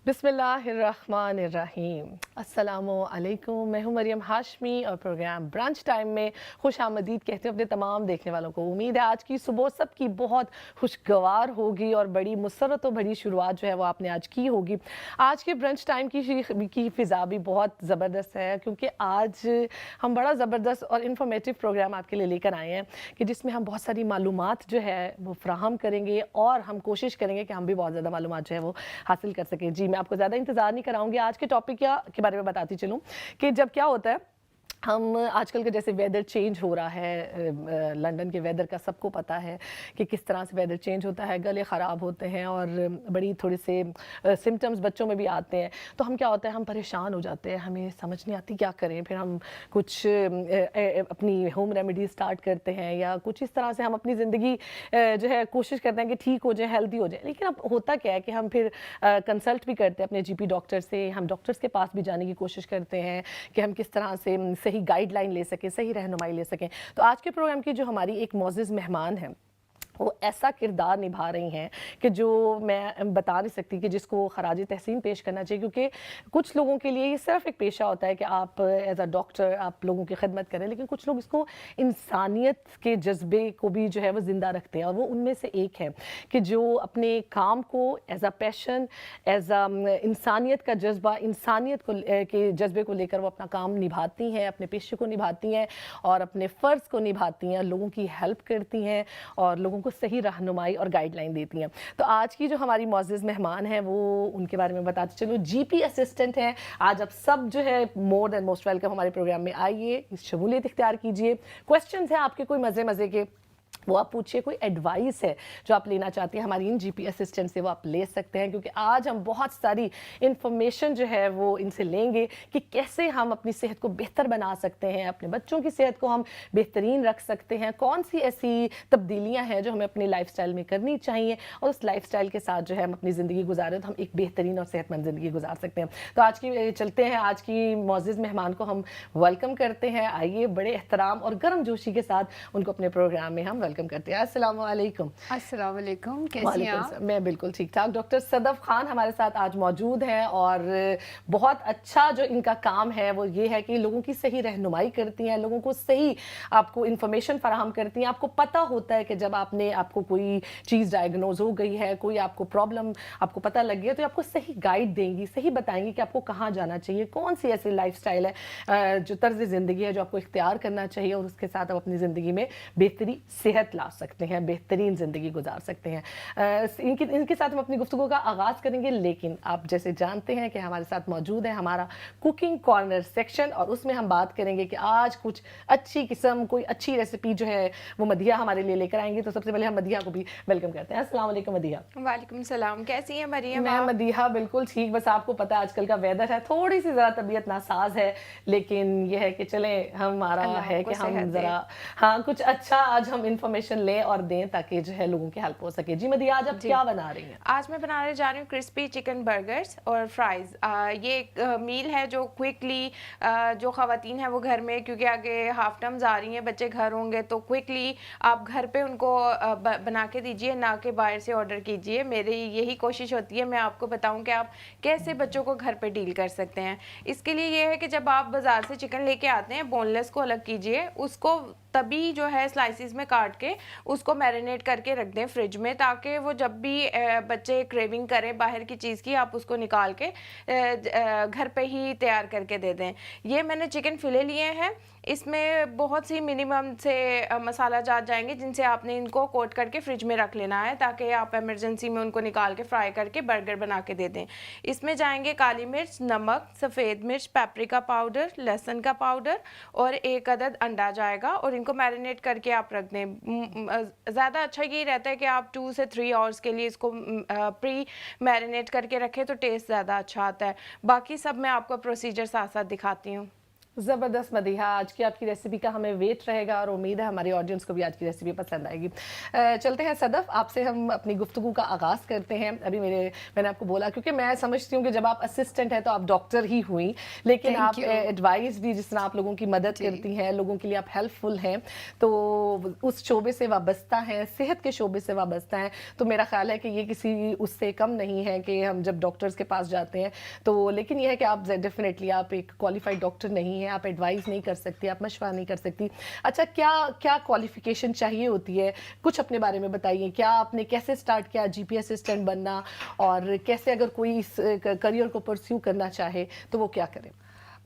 बिस्मिल्लाहिर्रहमानिर्रहीम। अस्सलामुअलैकुम। मैं हूं मरियम हाशमी और प्रोग्राम ब्रंच टाइम में खुश आमदीद कहते हैं अपने तमाम देखने वालों को। उम्मीद है आज की सुबह सबकी बहुत खुशगवार होगी और बड़ी मुसरत और बड़ी शुरुआत जो है वो आपने आज की होगी। आज के ब्रंच टाइम की फ़िज़ा भी बहुत ज़बरदस्त है क्योंकि आज हम बड़ा ज़बरदस्त और इन्फॉर्मेटिव प्रोग्राम आपके लिए लेकर आए हैं कि जिसमें हम बहुत सारी मालूमात जो है वो फ़राहम करेंगे और हम कोशिश करेंगे कि हम भी बहुत ज़्यादा मालूमात जो है वो हासिल कर सकें। जी, मैं आपको ज़्यादा इंतज़ार नहीं कराऊंगी। आज के टॉपिक के बारे में बताती चलूँ कि जब क्या होता है, हम आजकल के जैसे वेदर चेंज हो रहा है, लंदन के वेदर का सबको पता है कि किस तरह से वेदर चेंज होता है, गले ख़राब होते हैं और बड़ी थोड़े से सिम्टम्स बच्चों में भी आते हैं। तो हम क्या होता है, हम परेशान हो जाते हैं, हमें समझ नहीं आती क्या करें। फिर हम कुछ अपनी होम रेमेडी स्टार्ट करते हैं या कुछ इस तरह से हम अपनी ज़िंदगी जो है कोशिश करते हैं कि ठीक हो जाए, हेल्दी हो जाए। लेकिन अब होता क्या है कि हम फिर कंसल्ट भी करते हैं अपने जीपी डॉक्टर से, हम डॉक्टर्स के पास भी जाने की कोशिश करते हैं कि हम किस तरह से सही गाइडलाइन ले सकें, सही रहनुमाई ले सकें। तो आज के प्रोग्राम की जो हमारी एक मोअज़्ज़िज़ मेहमान हैं, वो ऐसा किरदार निभा रही हैं कि जो मैं बता नहीं सकती कि जिसको खराज तहसीन पेश करना चाहिए, क्योंकि कुछ लोगों के लिए ये सिर्फ एक पेशा होता है कि आप एज अ डॉक्टर आप लोगों की खिदमत करें, लेकिन कुछ लोग इसको इंसानियत के जज्बे को भी जो है वो ज़िंदा रखते हैं। और वो उनमें से एक है कि जो अपने काम को as a passion, as a इंसानियत का जज्बा, इंसानियत को के जज्बे को लेकर वो अपना काम निभाती हैं, अपने पेशे को निभाती हैं और अपने फ़र्ज़ को निभाती हैं, लोगों की हेल्प करती हैं और लोगों को सही रहनुमाई और गाइडलाइन देती हैं। तो आज की जो हमारी मुअज़्ज़िज़ मेहमान हैं वो उनके बारे में बताते चलो। जीपी असिस्टेंट हैं। आज आप सब जो है मोर देन मोस्ट वेलकम हमारे प्रोग्राम में आइए, शमूलियत इख्तियार कीजिए। क्वेश्चंस हैं आपके कोई मज़े के, वो आप पूछिए। कोई एडवाइस है जो आप लेना चाहती हैं हमारी इन जीपी असिस्टेंट से, वो आप ले सकते हैं, क्योंकि आज हम बहुत सारी इंफॉर्मेशन जो है वो इनसे लेंगे कि कैसे हम अपनी सेहत को बेहतर बना सकते हैं, अपने बच्चों की सेहत को हम बेहतरीन रख सकते हैं, कौन सी ऐसी तब्दीलियां हैं जो हमें अपनी लाइफस्टाइल में करनी चाहिए और उस लाइफस्टाइल के साथ जो है हम अपनी ज़िंदगी गुजारें तो हम एक बेहतरीन और सेहतमंद ज़िंदगी गुजार सकते हैं। तो आज की चलते हैं, आज की मुअज़्ज़िज़ मेहमान को हम वेलकम करते हैं। आइए, बड़े एहतराम और गर्मजोशी के साथ उनको अपने प्रोग्राम में हम वेलकम करते हैं। अस्सलाम वालेकुम। अस्सलाम वालेकुम, कैसी हैं वालेकुम आप? सलाम। मैं बिल्कुल ठीक ठाक। डॉक्टर सदफ खान हमारे साथ आज मौजूद हैं और बहुत अच्छा जो इनका काम है वो ये है कि लोगों की सही रहनुमाई करती हैं, लोगों को सही आपको इन्फॉर्मेशन फराहम करती हैं। आपको पता होता है कि जब आपको कोई चीज़ डायग्नोज हो गई है, कोई आपको प्रॉब्लम आपको पता लग गया, तो आपको सही गाइड देंगी, सही बताएंगी कि आपको कहाँ जाना चाहिए, कौन सी ऐसी लाइफस्टाइल है, जो तर्ज ज़िंदगी है जो आपको इख्तियार करना चाहिए और उसके साथ आप अपनी ज़िंदगी में बेहतरी सेहत ला सकते हैं, बेहतरीन ज़िंदगी गुजार सकते हैं। इनके साथ हम अपनी गुफ्तगू का आगाज़ करेंगे, लेकिन आप जैसे जानते हैं कि हमारे साथ मौजूद है हमारा कुकिंग कॉर्नर सेक्शन और उसमें हम बात करेंगे कि आज कुछ अच्छी किस्म कोई अच्छी रेसिपी जो है वो मदिया हमारे लिए लेकर आएंगे। तो सबसे पहले हम मदिया को भी वेलकम करते हैं। अस्सलाम वालेकुम मदिया। वालेकुम सलाम, कैसी हैं मरियम मैं आप? मदीहा बिल्कुल ठीक, बस आपको पता है आजकल का वेदर है, थोड़ी सी ज़रा तबीयत नासाज है, लेकिन यह है कि चलें हमारा अल्लाह है आपको कि हम सेहत दे। ज़रा हाँ कुछ अच्छा आज हम इंफॉर्मेशन लें और दें ताकि जो है लोगों की हेल्प हो सके। जी मदिया, आज आप जी, क्या बना रही हैं? आज मैं बनाने जा रही हूँ क्रिस्पी चिकन बर्गर्स और फ्राइज़। ये एक मील है जो क्विकली जो ख़वातीन हैं वो घर में, क्योंकि आगे हाफ टर्म्स आ रही हैं, बच्चे घर होंगे, तो क्विकली आप घर पे उनको बना के दीजिए, ना कि बाहर से ऑर्डर कीजिए। मेरी यही कोशिश होती है, मैं आपको बताऊँ कि आप कैसे बच्चों को घर पे डील कर सकते हैं। इसके लिए ये है कि जब आप बाज़ार से चिकन लेके आते हैं, बोनलेस को अलग कीजिए, उसको तभी जो है स्लाइसिस में काट के उसको मैरिनेट करके रख दें फ्रिज में, ताकि वो जब भी बच्चे क्रेविंग करें बाहर की चीज़ की, आप उसको निकाल के घर पे ही तैयार करके दे दें। ये मैंने चिकन फिले लिए हैं, इसमें बहुत सी मिनिमम से मसाला जात जाएंगे जिनसे आपने इनको कोट करके फ्रिज में रख लेना है, ताकि आप इमरजेंसी में उनको निकाल के फ्राई करके बर्गर बना के दे दें। इसमें जाएंगे काली मिर्च, नमक, सफ़ेद मिर्च, पेपरिका पाउडर, लहसुन का पाउडर और एक अदद अंडा जाएगा और इनको मैरिनेट करके आप रख दें। ज़्यादा अच्छा ये रहता है कि आप 2 से 3 आवर्स के लिए इसको प्री मैरिनेट करके रखें तो टेस्ट ज़्यादा अच्छा आता है। बाकी सब मैं आपको प्रोसीजर साथ साथ दिखाती हूँ। ज़बरदस्त मदीहा, आज की आपकी रेसिपी का हमें वेट रहेगा और उम्मीद है हमारी ऑडियंस को भी आज की रेसिपी पसंद आएगी। चलते हैं सदफ, आपसे हम अपनी गुफ्तगू का आगाज़ करते हैं। अभी मैंने आपको बोला, क्योंकि मैं समझती हूँ कि जब आप असिस्टेंट हैं तो आप डॉक्टर ही हुई, लेकिन Thank आप you. एडवाइस भी, जिस तरह आप लोगों की मदद जी। करती हैं, लोगों के लिए आप हेल्पफुल हैं, तो उस शोबे से वाबस्ता हैं, सेहत के शोबे से वाबस्ता हैं, तो मेरा ख्याल है कि ये किसी उससे कम नहीं है कि हम जब डॉक्टर्स के पास जाते हैं तो, लेकिन ये है कि आप डेफिनेटली आप एक क्वालिफाइड डॉक्टर नहीं है, आप एडवाइस नहीं कर सकती, आप मशवरा नहीं कर सकती। अच्छा, क्या क्या क्वालिफिकेशन चाहिए होती है, कुछ अपने बारे में बताइए। क्या आपने कैसे स्टार्ट किया जीपी असिस्टेंट बनना, और कैसे अगर कोई इस करियर को परस्यू करना चाहे तो वो क्या करे?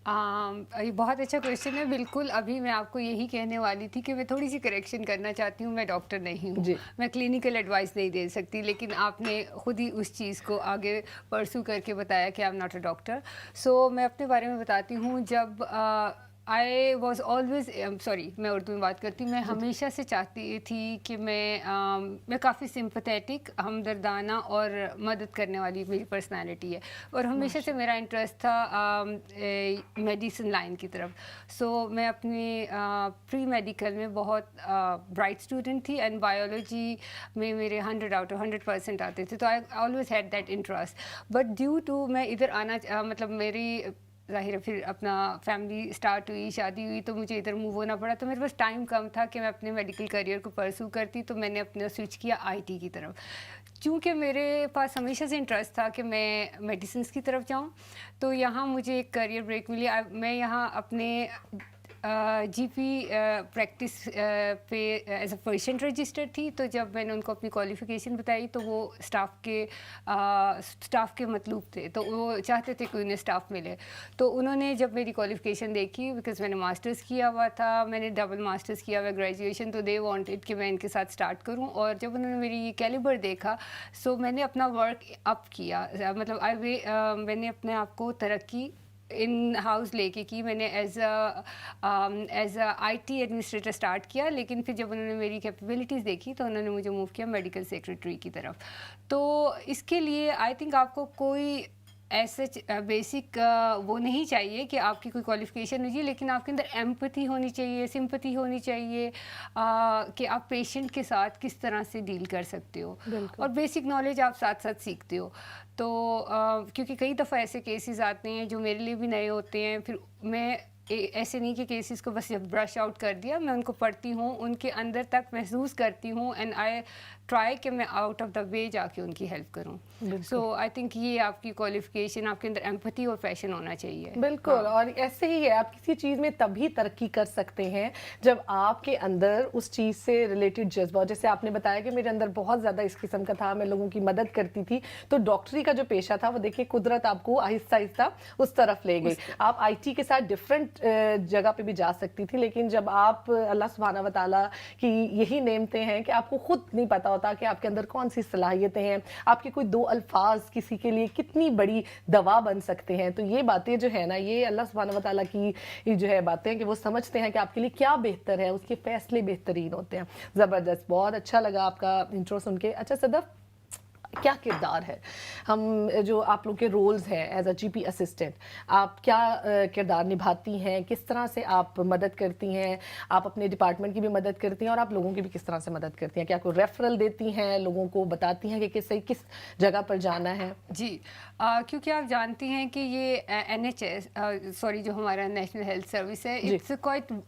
ये बहुत अच्छा क्वेश्चन है। बिल्कुल, अभी मैं आपको यही कहने वाली थी कि मैं थोड़ी सी करेक्शन करना चाहती हूँ। मैं डॉक्टर नहीं हूँ, जी। मैं क्लिनिकल एडवाइस नहीं दे सकती, लेकिन आपने खुद ही उस चीज़ को आगे परसू करके बताया कि I am not a doctor. So मैं अपने बारे में बताती हूँ। जब आई वॉज ऑलवेज सॉरी, मैं उर्दू में बात करती हूँ। मैं हमेशा से चाहती थी कि मैं काफ़ी सिंपथेटिक, हमदर्दाना और मदद करने वाली मेरी पर्सनालिटी है, और हमेशा से मेरा इंटरेस्ट था मेडिसिन लाइन की तरफ। सो मैं अपने प्री मेडिकल में बहुत ब्राइट स्टूडेंट थी, एंड बायोलॉजी में मेरे 100 आउट ऑफ 100% आते थे, तो I always had that interest. But due to मैं इधर आना मतलब मेरी ज़ाहिर है फिर अपना फैमिली स्टार्ट हुई, शादी हुई, तो मुझे इधर मूव होना पड़ा, तो मेरे पास टाइम कम था कि मैं अपने मेडिकल करियर को परस्यू करती, तो मैंने अपना स्विच किया आईटी की तरफ। चूँकि मेरे पास हमेशा से इंटरेस्ट था कि मैं मेडिसिन्स की तरफ जाऊँ, तो यहाँ मुझे एक करियर ब्रेक मिली। मैं यहाँ अपने जीपी प्रैक्टिस पे एज अ पेशेंट रजिस्टर्ड थी, तो जब मैंने उनको अपनी क्वालिफ़िकेशन बताई तो वो स्टाफ के मतलूब थे, तो वो चाहते थे कि उन्हें स्टाफ मिले। तो उन्होंने जब मेरी क्वालिफ़िकेशन देखी, बिकॉज़ मैंने मास्टर्स किया हुआ था, मैंने डबल मास्टर्स किया हुआ ग्रेजुएशन, तो दे वांटेड कि मैं इनके साथ स्टार्ट करूं। और जब उन्होंने मेरी कैलिबर देखा, सो मैंने अपना वर्क अप किया, मतलब मैंने अपने आप को तरक्की इन हाउस लेके की। मैंने as a IT administrator start किया, लेकिन फिर जब उन्होंने मेरी कैपेबिलिटीज़ देखी तो उन्होंने मुझे मूव किया मेडिकल सेक्रेटरी की तरफ। तो इसके लिए आई थिंक आपको कोई ऐसे बेसिक वो नहीं चाहिए कि आपकी कोई क्वालिफिकेशन हो, लेकिन आपके अंदर एम्पैथी होनी चाहिए, सिंपैथी होनी चाहिए कि आप पेशेंट के साथ किस तरह से डील कर सकते हो, बिल्कुल। और बेसिक नॉलेज आप साथ साथ सीखते हो। तो क्योंकि कई दफ़ा ऐसे केसेस आते हैं जो मेरे लिए भी नए होते हैं, फिर मैं ऐसे नहीं कि केसेस को बस जब ब्रश आउट कर दिया, मैं उनको पढ़ती हूँ, उनके अंदर तक महसूस करती हूँ, एंड आई ट्राई कि मैं आउट ऑफ द वे जाके उनकी हेल्प करूँ। सो आई थिंक ये आपकी क्वालिफिकेशन, आपके अंदर एम्पैथी और पैशन होना चाहिए। बिल्कुल। हाँ। और ऐसे ही है, आप किसी चीज़ में तभी तरक्की कर सकते हैं जब आपके अंदर उस चीज़ से रिलेटेड जज्बा, जैसे आपने बताया कि मेरे अंदर बहुत ज़्यादा इस किस्म का था, मैं लोगों की मदद करती थी, तो डॉक्टरी का जो पेशा था वो देखिए कुदरत आपको आहिस्ता आहिस्ता उस तरफ ले गई। आप आईटी के साथ डिफरेंट जगह पे भी जा सकती थी, लेकिन जब आप अल्लाह सुब्हाना व तआला की यही नेमतें हैं कि आपको खुद नहीं पता होता कि आपके अंदर कौन सी सलाहियतें हैं, आपके कोई दो अल्फाज किसी के लिए कितनी बड़ी दवा बन सकते हैं। तो ये बातें जो है ना, ये अल्लाह सुब्हाना व तआला की ये जो है बातें कि वो समझते हैं कि आपके लिए क्या बेहतर है, उसके फैसले बेहतरीन होते हैं। ज़बरदस्त, बहुत अच्छा लगा आपका इंट्रो सुन के। अच्छा सदफ, क्या किरदार है, हम जो आप लोग के रोल्स हैं एज अ जीपी असिस्टेंट, आप क्या किरदार निभाती हैं, किस तरह से आप मदद करती हैं, आप अपने डिपार्टमेंट की भी मदद करती हैं और आप लोगों की भी किस तरह से मदद करती हैं? क्या कोई रेफरल देती हैं, लोगों को बताती हैं कि किस जगह पर जाना है? जी, क्योंकि आप जानती हैं कि ये एनएचएस सॉरी जो हमारा नेशनल हेल्थ सर्विस है, जी। इट्स क्वाइट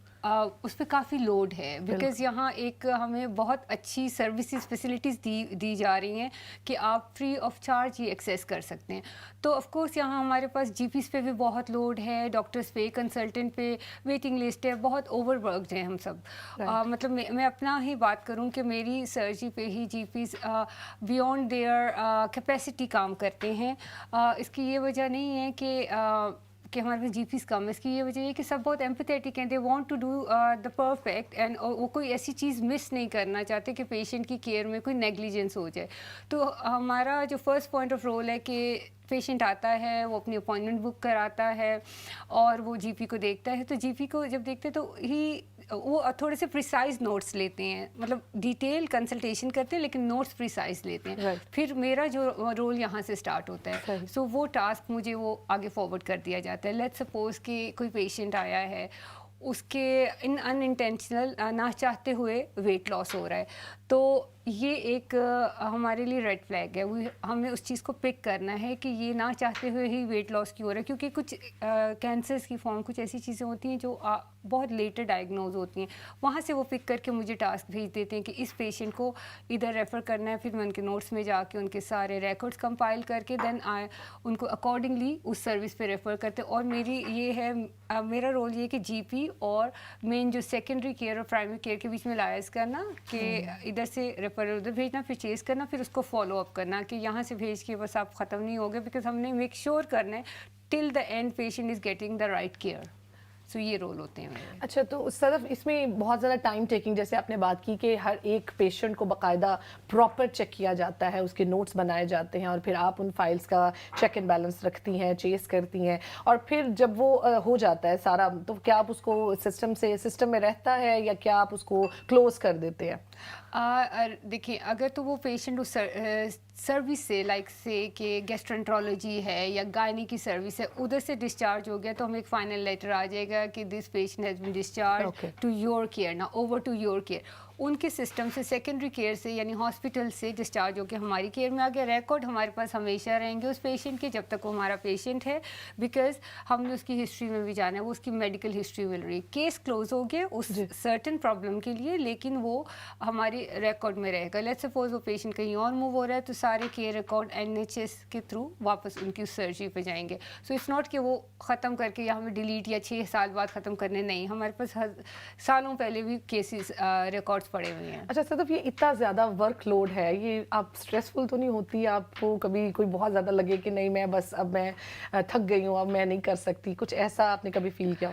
उस पर काफ़ी लोड है, बिकॉज़ यहाँ एक हमें बहुत अच्छी सर्विसेज फैसिलिटीज़ दी जा रही हैं कि आप फ्री ऑफ चार्ज ये एक्सेस कर सकते हैं। तो ऑफ कोर्स यहाँ हमारे पास जीपीज़ पे भी बहुत लोड है, डॉक्टर्स पे, कंसल्टेंट पे वेटिंग लिस्ट है, बहुत ओवरवर्क्ड हैं हम सब। मतलब मैं अपना ही बात करूँ कि मेरी सर्जरी पे ही जीपीज़ बियॉन्ड देयर कैपेसिटी काम करते हैं। इसकी ये वजह नहीं है कि हमारे पास जीपीज़ कम है, इसकी ये वजह है कि सब बहुत एम्पैथेटिक हैं, they want to do the perfect, and वो कोई ऐसी चीज़ मिस नहीं करना चाहते कि पेशेंट की केयर में कोई नेग्लिजेंस हो जाए। तो हमारा जो फर्स्ट पॉइंट ऑफ रोल है कि पेशेंट आता है, वो अपनी अपॉइंटमेंट बुक कराता है और वो जीपी को देखता है, तो जीपी को जब देखते तो ही وہ تھوڑے سے پریسائز نوٹس لیتے ہیں, مطلب ڈیٹیل کنسلٹیشن کرتے ہیں لیکن نوٹس پریسائز لیتے ہیں. Right. پھر میرا جو رول یہاں سے اسٹارٹ ہوتا ہے, صحیح. سو وہ ٹاسک مجھے وہ آگے فارورڈ کر دیا جاتا ہے. لیٹس سپوز کہ کوئی پیشنٹ آیا ہے, اس کے ان انٹینشنل نہ چاہتے ہوئے ویٹ لاس ہو رہا ہے, تو یہ ایک ہمارے لیے ریڈ فلیگ ہے. ہمیں اس چیز کو پک کرنا ہے کہ یہ نہ چاہتے ہوئے ہی ویٹ لاس کیوں ہو رہا ہے, کیونکہ کچھ کینسرس کی فارم, کچھ ایسی چیزیں ہوتی ہیں جو بہت لیٹر ڈائگنوز ہوتی ہیں. وہاں سے وہ پک کر کے مجھے ٹاسک بھیج دیتے ہیں کہ اس پیشنٹ کو ادھر ریفر کرنا ہے. پھر میں ان کے نوٹس میں جا کے ان کے سارے ریکارڈس کمپائل کر کے دین ان کو اکارڈنگلی اس سروس پہ ریفر کرتے. اور میری یہ ہے, میرا رول یہ ہے کہ جی پی اور مین جو سیکنڈری کیئر اور پرائمری کیئر کے بیچ میں لائز کرنا, کہ ادھر سے ریفر ادھر بھیجنا, پھر چیز کرنا, پھر اس کو فالو اپ کرنا کہ یہاں سے بھیج کے بس آپ ختم نہیں ہو گئے, بیکاز ہم نے میک شیور کرنا ہے till the end patient is getting the right care. So یہ رول ہوتے ہیں میرے. اچھا, تو صرف اس میں بہت زیادہ ٹائم ٹیکنگ, جیسے آپ نے بات کی کہ ہر ایک پیشنٹ کو باقاعدہ پراپر چیک کیا جاتا ہے, اس کے نوٹس بنائے جاتے ہیں, اور پھر آپ ان فائلز کا چیک اینڈ بیلنس رکھتی ہیں, چیز کرتی ہیں, اور پھر جب وہ ہو جاتا ہے سارا, تو کیا آپ اس کو سسٹم میں رہتا ہے, یا کیا آپ اس کو کلوز کر دیتے ہیں؟ دیکھیں, اگر تو وہ پیشنٹ اس سروس سے, لائک سے کہ گیسٹرنٹرولوجی ہے یا گائنی کی سروس ہے, ادھر سے ڈسچارج ہو گیا, تو ہمیں ایک فائنل لیٹر آ جائے گا کہ this patient has been discharged to your care, نا اوور ٹو یور کیئر. ان کے سسٹم سے, سیکنڈری کیئر سے یعنی ہاسپٹل سے ڈسچارج ہو کے ہماری کیئر میں آ گیا. ریکارڈ ہمارے پاس ہمیشہ رہیں گے اس پیشنٹ کے جب تک وہ ہمارا پیشنٹ ہے, بیکاز ہم نے اس کی ہسٹری میں بھی جانا ہے, وہ اس کی میڈیکل ہسٹری مل رہی ہے. کیس کلوز ہو گیا اس سرٹن پرابلم کے لیے, لیکن وہ ہماری ریکارڈ میں رہے گا. لیٹس سپوز وہ پیشنٹ کہیں اور موو ہو رہا ہے, تو سارے کیئر ریکارڈ NHS کے تھرو واپس ان کی سرجری پہ جائیں گے. سو اٹس ناٹ کہ وہ ختم کر کے یا ہمیں ڈیلیٹ یا 6 سال بعد ختم کرنے, نہیں, ہمارے پاس سالوں پہلے بھی کیسز ریکارڈس پڑے ہوئے ہیں. اچھا صدف, یہ اتنا زیادہ ورک لوڈ ہے, یہ آپ اسٹریسفل تو نہیں ہوتی آپ کو کبھی کوئی بہت زیادہ لگے کہ نہیں میں بس اب میں تھک گئی ہوں, اب میں نہیں کر سکتی, کچھ ایسا آپ نے کبھی فیل کیا؟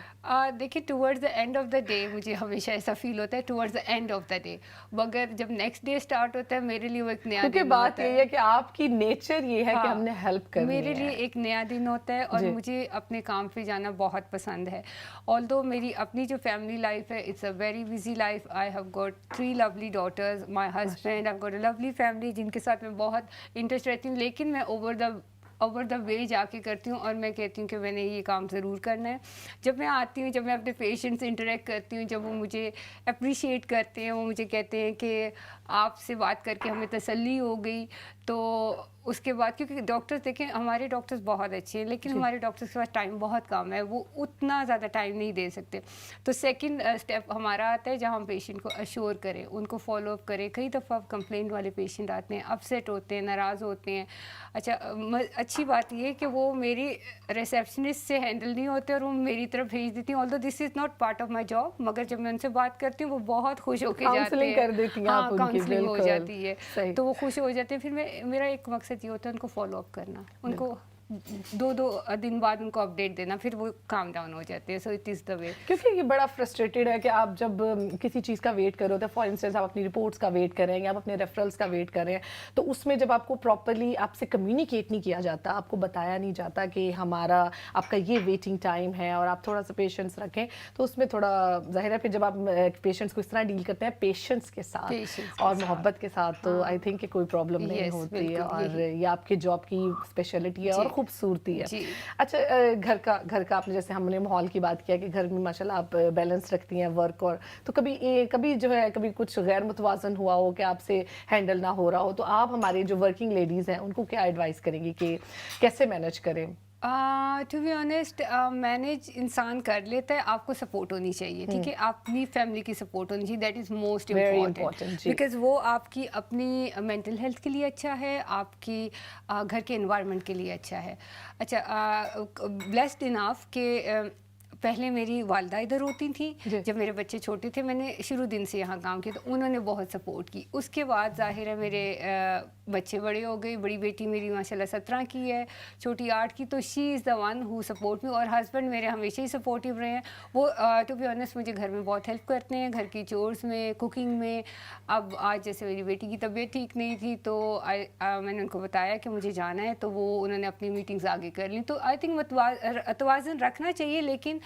دیکھیے, towards the end of the day مجھے ہمیشہ ایسا فیل ہوتا ہے, towards the end of the day, مگر جب نیکسٹ ڈے اسٹارٹ ہوتا ہے میرے لیے وہ ایک نیا کیونکہ بات یہ ہے کہ آپ کی نیچر یہ ہے کہ ہم نے ہیلپ کرنی ہے. میرے لیے ایک نیا دن ہوتا ہے, اور مجھے اپنے کام پہ جانا بہت پسند ہے. آلدو میری اپنی جو فیملی لائف ہے, it's a very busy life. I have got 3 lovely daughters, my husband, I've got a lovely family جن کے ساتھ میں بہت انٹرسٹ رہتی ہوں, لیکن میں اوور دا وے جا کے کرتی ہوں, اور میں کہتی ہوں کہ میں نے یہ کام ضرور کرنا ہے. جب میں آتی ہوں, جب میں اپنے پیشنٹ سے انٹریکٹ کرتی ہوں, جب وہ مجھے اپریشیٹ کرتے ہیں, وہ مجھے کہتے ہیں کہ آپ سے بات کر کے ہمیں تسلی ہو گئی, تو اس کے بعد, کیونکہ ڈاکٹرز دیکھیں ہمارے ڈاکٹرز بہت اچھے ہیں, لیکن ہمارے ڈاکٹرز کے پاس ٹائم بہت کم ہے, وہ اتنا زیادہ ٹائم نہیں دے سکتے. تو سیکنڈ اسٹیپ ہمارا آتا ہے جہاں ہم پیشنٹ کو اشور کریں, ان کو فالو اپ کریں. کئی دفعہ کمپلینٹ والے پیشنٹ آتے ہیں, اپسیٹ ہوتے ہیں, ناراض ہوتے ہیں. اچھا, اچھی بات یہ ہے کہ وہ میری ریسیپشنسٹ سے ہینڈل نہیں ہوتے, اور وہ میری طرف بھیج دیتی ہیں. آلدو دس is not part of my job, مگر جب میں ان سے بات کرتی ہوں وہ بہت خوش ہو کے جاتے ہیں, کر دیتی ہیں, ہاں, کاؤنسلنگ ہو جاتی ہے, تو وہ خوش ہو جاتے ہیں. پھر میرا ایک مقصد یہ ہوتا ہے ان کو فالو اپ کرنا, ان کو 2 دن بعد ان کو اپڈیٹ دینا, پھر وہ کام ڈاؤن ہو جاتے ہیں. سو اٹ از دا وے. کیونکہ یہ بڑا فرسٹریٹڈ ہے کہ آپ جب کسی چیز کا ویٹ کر رہے ہوتے ہیں, فار انسٹنس آپ اپنی رپورٹس کا ویٹ کر رہے ہیں یا آپ اپنے ریفرلس کا ویٹ کر رہے ہیں, تو اس میں جب آپ کو پراپرلی آپ سے کمیونیکیٹ نہیں کیا جاتا, آپ کو بتایا نہیں جاتا کہ ہمارا آپ کا یہ ویٹنگ ٹائم ہے اور آپ تھوڑا سا پیشنس رکھیں, تو اس میں تھوڑا ظاہر ہے پھر جب آپ پیشنٹس کو اس طرح ڈیل کرتے ہیں پیشنس کے ساتھ اور محبت کے ساتھ, تو آئی تھنک کہ کوئی پرابلم نہیں ہوتی ہے, اور یہ آپ کے جاب کی اسپیشلٹی ہے اور خوبصورتی ہے. اچھا, گھر کا آپ نے, جیسے ہم نے ماحول کی بات کیا کہ گھر میں ماشاءاللہ آپ بیلنس رکھتی ہیں ورک, اور تو کبھی جو ہے کبھی کچھ غیر متوازن ہوا ہو کہ آپ سے ہینڈل نہ ہو رہا ہو, تو آپ ہماری جو ورکنگ لیڈیز ہیں ان کو کیا ایڈوائز کریں گی کہ کیسے مینیج کریں؟ ٹو بی آنیسٹ, مینیج انسان کر لیتا ہے, آپ کو سپورٹ ہونی چاہیے, ٹھیک ہے, اپنی فیملی کی سپورٹ ہونی چاہیے, that is most important, because وہ آپ کی اپنی مینٹل ہیلتھ کے لیے اچھا ہے, آپ کی گھر کے انوائرمنٹ کے لیے اچھا ہے. اچھا, بلیسڈ انف کہ پہلے میری والدہ ادھر ہوتی تھیں جب میرے بچے چھوٹے تھے, میں نے شروع دن سے یہاں کام کیا, تو انہوں نے بہت سپورٹ کی. اس کے بعد ظاہر ہے میرے بچے بڑے ہو گئے, بڑی بیٹی میری ماشاءاللہ 17 کی ہے, چھوٹی 8 کی, تو شی از the one who support me. اور ہسبینڈ میرے ہمیشہ ہی سپورٹیو رہے ہیں, وہ ٹو بی آنیسٹ مجھے گھر میں بہت ہیلپ کرتے ہیں, گھر کی چورس میں, کوکنگ میں. اب آج جیسے میری بیٹی کی طبیعت ٹھیک نہیں تھی, تو میں نے ان کو بتایا کہ مجھے جانا ہے, تو وہ انہوں نے اپنی میٹنگز آگے کر لیں. تو آئی تھنک توازن رکھنا چاہیے, لیکن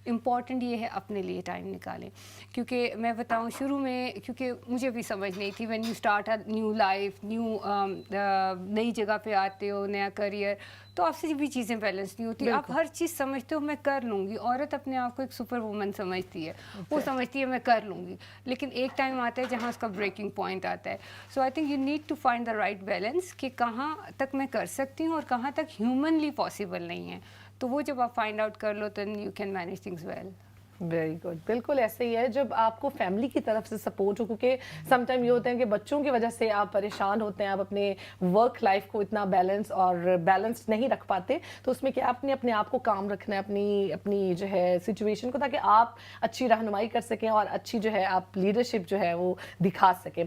इम्पॉर्टेंट ये है अपने लिए टाइम निकालें, क्योंकि मैं बताऊँ शुरू में, क्योंकि मुझे भी समझ नहीं थी, when you start a new life, नई जगह पे आते हो, नया करियर, तो आपसे भी चीज़ें बैलेंस नहीं होती, आप हर चीज़ समझते हो मैं कर लूँगी। औरत अपने आप को एक सुपर वुमन समझती है, वो समझती है मैं कर लूँगी, लेकिन एक टाइम आता है जहाँ उसका ब्रेकिंग पॉइंट आता है। So I think you need to find the right balance कि कहाँ तक मैं कर सकती हूँ और कहाँ तक ह्यूमनली पॉसिबल नहीं है। तो वो जब आप फाइंड आउट कर लो, then you can manage things well. Very good, बिल्कुल ऐसे ही है जब आपको फैमिली की तरफ से सपोर्ट हो, क्योंकि समटाइम ये होता है कि बच्चों की वजह से आप परेशान होते हैं, आप अपने वर्क लाइफ को इतना बैलेंस्ड नहीं रख पाते, तो उसमें क्या आपने अपने आप को काम रखना है, अपनी अपनी जो है सिचुएशन को, ताकि आप अच्छी रहनुमाई कर सकें और अच्छी जो है आप लीडरशिप जो है वो दिखा सकें।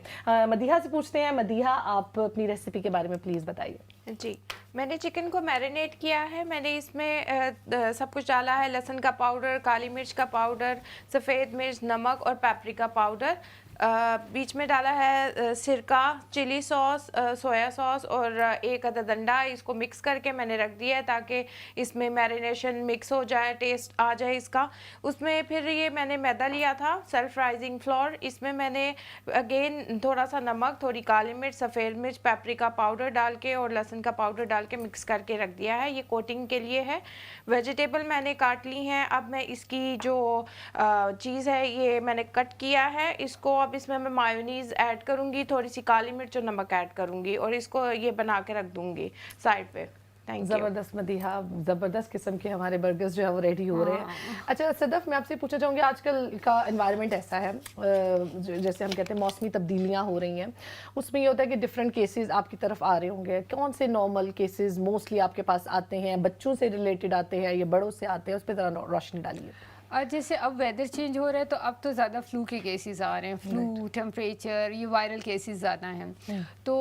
मदीहा से पूछते हैं, मदीहा आप अपनी रेसिपी के बारे में प्लीज़ बताइए। जी, मैंने चिकन को मैरिनेट किया है। मैंने इसमें सब कुछ डाला है, लहसुन का पाउडर, काली मिर्च का पाउडर, सफ़ेद मिर्च, नमक और पेपरिका पाउडर। बीच में डाला है सिरका, चिली सॉस, सोया सॉस और एक अदद अंडा। इसको मिक्स करके मैंने रख दिया है ताकि इसमें मैरिनेशन मिक्स हो जाए, टेस्ट आ जाए इसका। उसमें फिर ये मैंने मैदा लिया था, सेल्फ राइजिंग फ्लोर। इसमें मैंने अगेन थोड़ा सा नमक, थोड़ी काली मिर्च, सफ़ेद मिर्च, पेपरिका पाउडर डाल के और लहसुन का पाउडर डाल के मिक्स करके रख दिया है। ये कोटिंग के लिए है। वेजिटेबल मैंने काट ली हैं। अब मैं इसकी जो चीज़ है ये मैंने कट किया है। इसको अब इसमें मैं मायोनीज़ ऐड करूँगी, थोड़ी सी काली मिर्च और नमक ऐड करूँगी और इसको ये बना के रख दूँगी साइड पे। ज़बरदस्त मदीहा, ज़बरदस्त किस्म के हमारे बर्गर्स जो है वो रेडी हो रहे हैं। अच्छा सदफ, मैं आपसे पूछना चाहूँगी, आजकल का एनवायरनमेंट ऐसा है, जैसे हम कहते हैं मौसमी तब्दीलियाँ हो रही हैं, उसमें ये होता है कि डिफरेंट केसेस आपकी तरफ आ रहे होंगे। कौन से नॉर्मल केसेस मोस्टली आपके पास आते हैं, बच्चों से रिलेटेड आते हैं या बड़ों से आते हैं, उस पर ज़रा रोशनी डालिए। और जैसे अब वेदर चेंज हो रहा है तो अब तो ज़्यादा फ्लू के केसेस आ रहे हैं, फ्लू, टेम्परेचर, ये वायरल केसेस ज़्यादा हैं। तो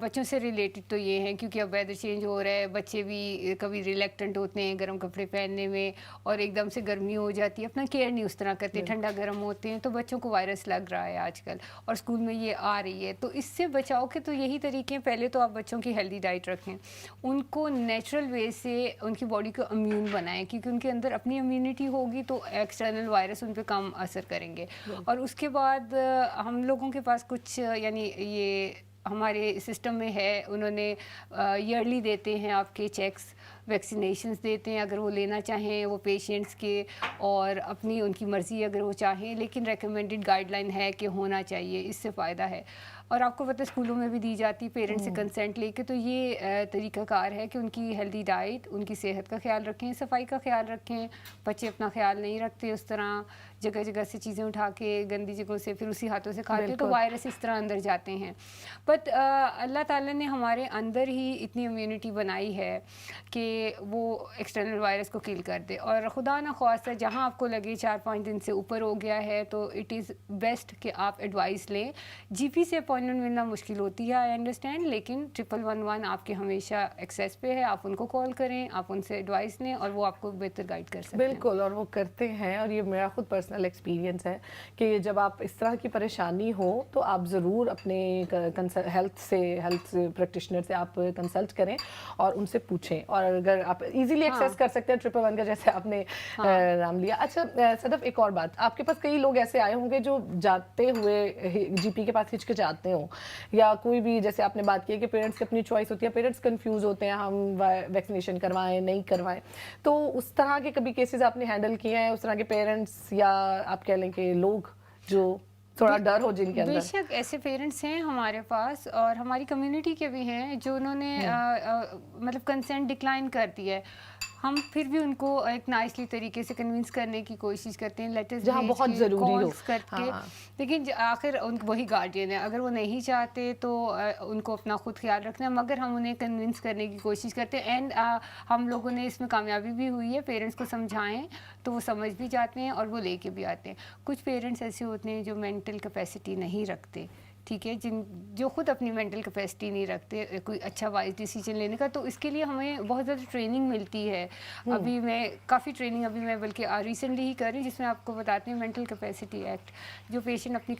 बच्चों से रिलेटेड तो ये हैं, क्योंकि अब वेदर चेंज हो रहा है, बच्चे भी कभी रिलेक्टेंट होते हैं गर्म कपड़े पहनने में, और एकदम से गर्मी हो जाती है, अपना केयर नहीं उस तरह करते, ठंडा गर्म होते हैं, तो बच्चों को वायरस लग रहा है आजकल, और स्कूल में ये आ रही है। तो इससे बचाव के तो यही तरीके हैं, पहले तो आप बच्चों की हेल्दी डाइट रखें, उनको नेचुरल वे से उनकी बॉडी को इम्यून बनाएं, क्योंकि उनके अंदर अपनी इम्यूनिटी होगी तो एक्सटर्नल वायरस उन पे कम असर करेंगे। और उसके बाद हम लोगों के पास कुछ, यानी ये हमारे सिस्टम में है, उन्होंने ईयरली देते हैं आपके चेक्स, वैक्सीनेशंस देते हैं अगर वो लेना चाहें वो पेशेंट्स के, और अपनी उनकी मर्ज़ी अगर वो चाहें, लेकिन रेकमेंडेड गाइडलाइन है कि होना चाहिए, इससे फ़ायदा है। और आपको पता है स्कूलों में भी दी जाती है पेरेंट्स से कंसेंट लेके। तो ये तरीक़ाकार है कि उनकी हेल्दी डाइट, उनकी सेहत का ख्याल रखें, सफाई का ख्याल रखें। बच्चे अपना ख्याल नहीं रखते, उस तरह जगह जगह से चीज़ें उठा के गंदी जगहों से फिर उसी हाथों से खाते हैं, तो वायरस इस तरह अंदर जाते हैं। बट अल्लाह ताला ने हमारे अंदर ही इतनी इम्यूनिटी बनाई है कि वो एक्सटर्नल वायरस को किल कर दे। और खुदा न ख्वास्ता जहाँ आपको लगे 4-5 दिन से ऊपर हो गया है तो इट इज़ बेस्ट कि आप एडवाइस लें। जीपी से अपॉइंटमेंट मिलना मुश्किल होती है, आई अंडरस्टैंड, लेकिन 1111 आपके हमेशा एक्सेस पे है, आप उनको कॉल करें, आप उनसे एडवाइस लें और वो आपको बेहतर गाइड कर सकते हैं। बिल्कुल, और वो करते हैं, और ये मेरा खुद पर्सनल एक्सपीरियंस है कि जब आप इस तरह की परेशानी हो तो आप ज़रूर अपने हेल्थ प्रैक्टिशनर से आप कंसल्ट करें और उनसे पूछें, और अगर आप इजीली एक्सेस कर सकते हैं 1111 का, जैसे आपने नाम लिया। अच्छा सदफ, एक और बात, आपके पास कई लोग ऐसे आए होंगे जो जाते हुए जीपी के पास हिचकिचाते हों, या कोई भी, जैसे आपने बात की है कि पेरेंट्स की अपनी चॉइस होती है, पेरेंट्स कंफ्यूज होते हैं हम वैक्सीनेशन करवाएं नहीं करवाएं, तो उस तरह के कभी केसेस आपने हैंडल किए हैं, उस तरह के पेरेंट्स या आप कह लें कि लोग जो थोड़ा डर हो जिनके अंदर? बेशक ऐसे पेरेंट्स हैं हमारे पास, और हमारी कम्युनिटी के भी हैं जो उन्होंने मतलब कंसेंट डिक्लाइन कर दिया है। हम फिर भी उनको एक नाइसली तरीके से कन्विंस करने की कोशिश करते हैं, लेटर्स जहाँ बहुत ज़रूरी हो करके। लेकिन आखिर वही गार्डियन है, अगर वो नहीं चाहते तो उनको अपना खुद ख्याल रखना है, मगर हम उन्हें कन्विंस करने की कोशिश करते हैं। एंड हम लोगों ने इसमें कामयाबी भी हुई है, पेरेंट्स को समझाएं तो वो समझ भी जाते हैं और वो लेके भी आते हैं। कुछ पेरेंट्स ऐसे होते हैं जो मेंटल कैपेसिटी नहीं रखते, ٹھیک ہے، جو خود اپنی مینٹل کیپیسٹی نہیں رکھتے کوئی اچھا وائز ڈیسیجن لینے کا، تو اس کے لیے ہمیں بہت زیادہ ٹریننگ ملتی ہے. ابھی میں کافی ٹریننگ ابھی میں بلکہ ریسنٹلی ہی کر رہی ہوں، جس میں آپ کو بتاتے ہیں مینٹل کیپیسٹی ایکٹ. جو پیشنٹ اپنی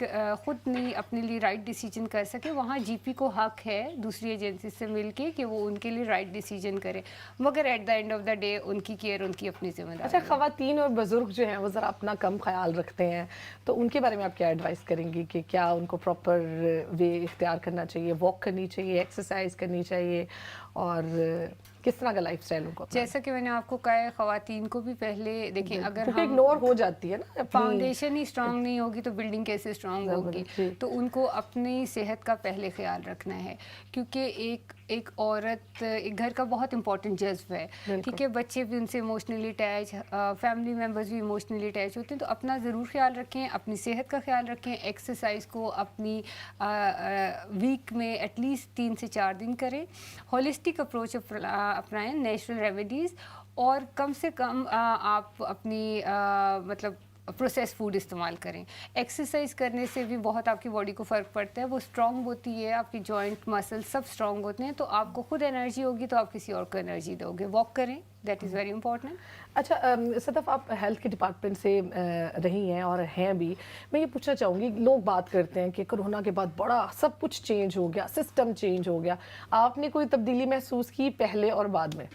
خود نہیں اپنے لیے رائٹ ڈیسیجن کر سکے، وہاں جی پی کو حق ہے دوسری ایجنسی سے مل کے کہ وہ ان کے لیے رائٹ ڈیسیجن کرے، مگر at the end of the day ان کی کیئر ان کی اپنی ذمہ داری. اچھا، خواتین اور بزرگ جو ہیں وہ ذرا اپنا کم خیال رکھتے ہیں، تو ان کے بارے میں آپ کیا ایڈوائس کریں گی کہ کیا ان کو پراپر وے اختیار کرنا چاہیے، واک کرنی چاہیے، ایکسرسائز کرنی چاہیے، اور کس طرح کا لائف اسٹائل ان کو؟ جیسا کہ میں نے آپ کو کہا ہے، خواتین کو بھی پہلے دیکھیں، اگر کیونکہ ہم اگنور ہو جاتی ہے نا، فاؤنڈیشن ہی اسٹرانگ نہیں ہوگی تو بلڈنگ کیسے اسٹرانگ ہوگی. تو ان کو اپنی صحت کا پہلے خیال رکھنا ہے، کیونکہ ایک عورت ایک گھر کا بہت امپورٹنٹ جذب ہے. ٹھیک ہے، بچے بھی ان سے ایموشنلی اٹیچ، فیملی ممبرز بھی ایموشنلی اٹیچ ہوتے ہیں. تو اپنا ضرور خیال رکھیں، اپنی صحت کا خیال رکھیں. ایکسرسائز کو اپنی ویک میں ایٹ لیسٹ 3 سے 4 دن کریں. ہولسٹک اپروچ اپنائیں، نیچرل ریمیڈیز، اور کم سے کم آپ اپنی مطلب پروسیس فوڈ استعمال کریں. ایکسرسائز کرنے سے بھی بہت آپ کی باڈی کو فرق پڑتا ہے، وہ اسٹرانگ ہوتی ہے، آپ کی جوائنٹ مسل سب اسٹرانگ ہوتے ہیں. تو آپ کو خود انرجی ہوگی تو آپ کسی اور کو انرجی دو گے. واک کریں، دیٹ از ویری امپورٹنٹ. اچھا صدف، آپ ہیلتھ کے ڈپارٹمنٹ سے رہی ہیں اور ہیں بھی. میں یہ پوچھنا چاہوں گی، لوگ بات کرتے ہیں کہ کرونا کے بعد بڑا سب کچھ چینج ہو گیا، سسٹم چینج ہو گیا. آپ نے کوئی تبدیلی محسوس کی پہلے اور بعد میں؟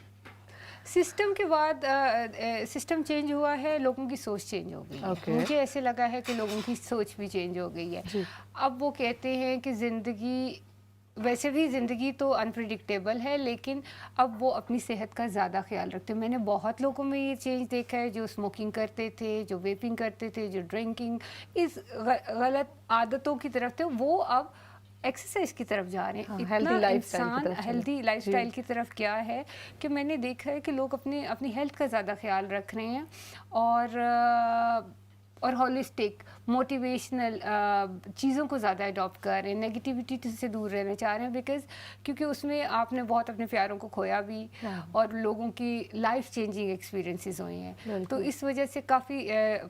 سسٹم کے بعد سسٹم چینج ہوا ہے، لوگوں کی سوچ چینج ہو گئی ہے. مجھے ایسے لگا ہے کہ لوگوں کی سوچ بھی چینج ہو گئی ہے. اب وہ کہتے ہیں کہ زندگی، ویسے بھی زندگی تو انپریڈکٹیبل ہے، لیکن اب وہ اپنی صحت کا زیادہ خیال رکھتے ہیں. میں نے بہت لوگوں میں یہ چینج دیکھا ہے، جو اسموکنگ کرتے تھے، جو ویپنگ کرتے تھے، جو ڈرنکنگ اس غلط عادتوں کی طرف تھے، وہ اب ایکسرسائز کی طرف جا رہے ہیں. اتنا انسان ہیلدی لائف اسٹائل کی طرف کیا ہے کہ میں نے دیکھا ہے کہ لوگ اپنی ہیلتھ کا زیادہ خیال رکھ رہے ہیں، اور ہولسٹک موٹیویشنل چیزوں کو زیادہ اڈاپٹ کر رہے ہیں. نیگیٹیوٹی سے دور رہنا چاہ رہے ہیں، کیونکہ اس میں آپ نے بہت اپنے پیاروں کو کھویا بھی، اور لوگوں کی لائف چینجنگ ایکسپیرینسز ہوئے ہیں. تو اس وجہ سے کافی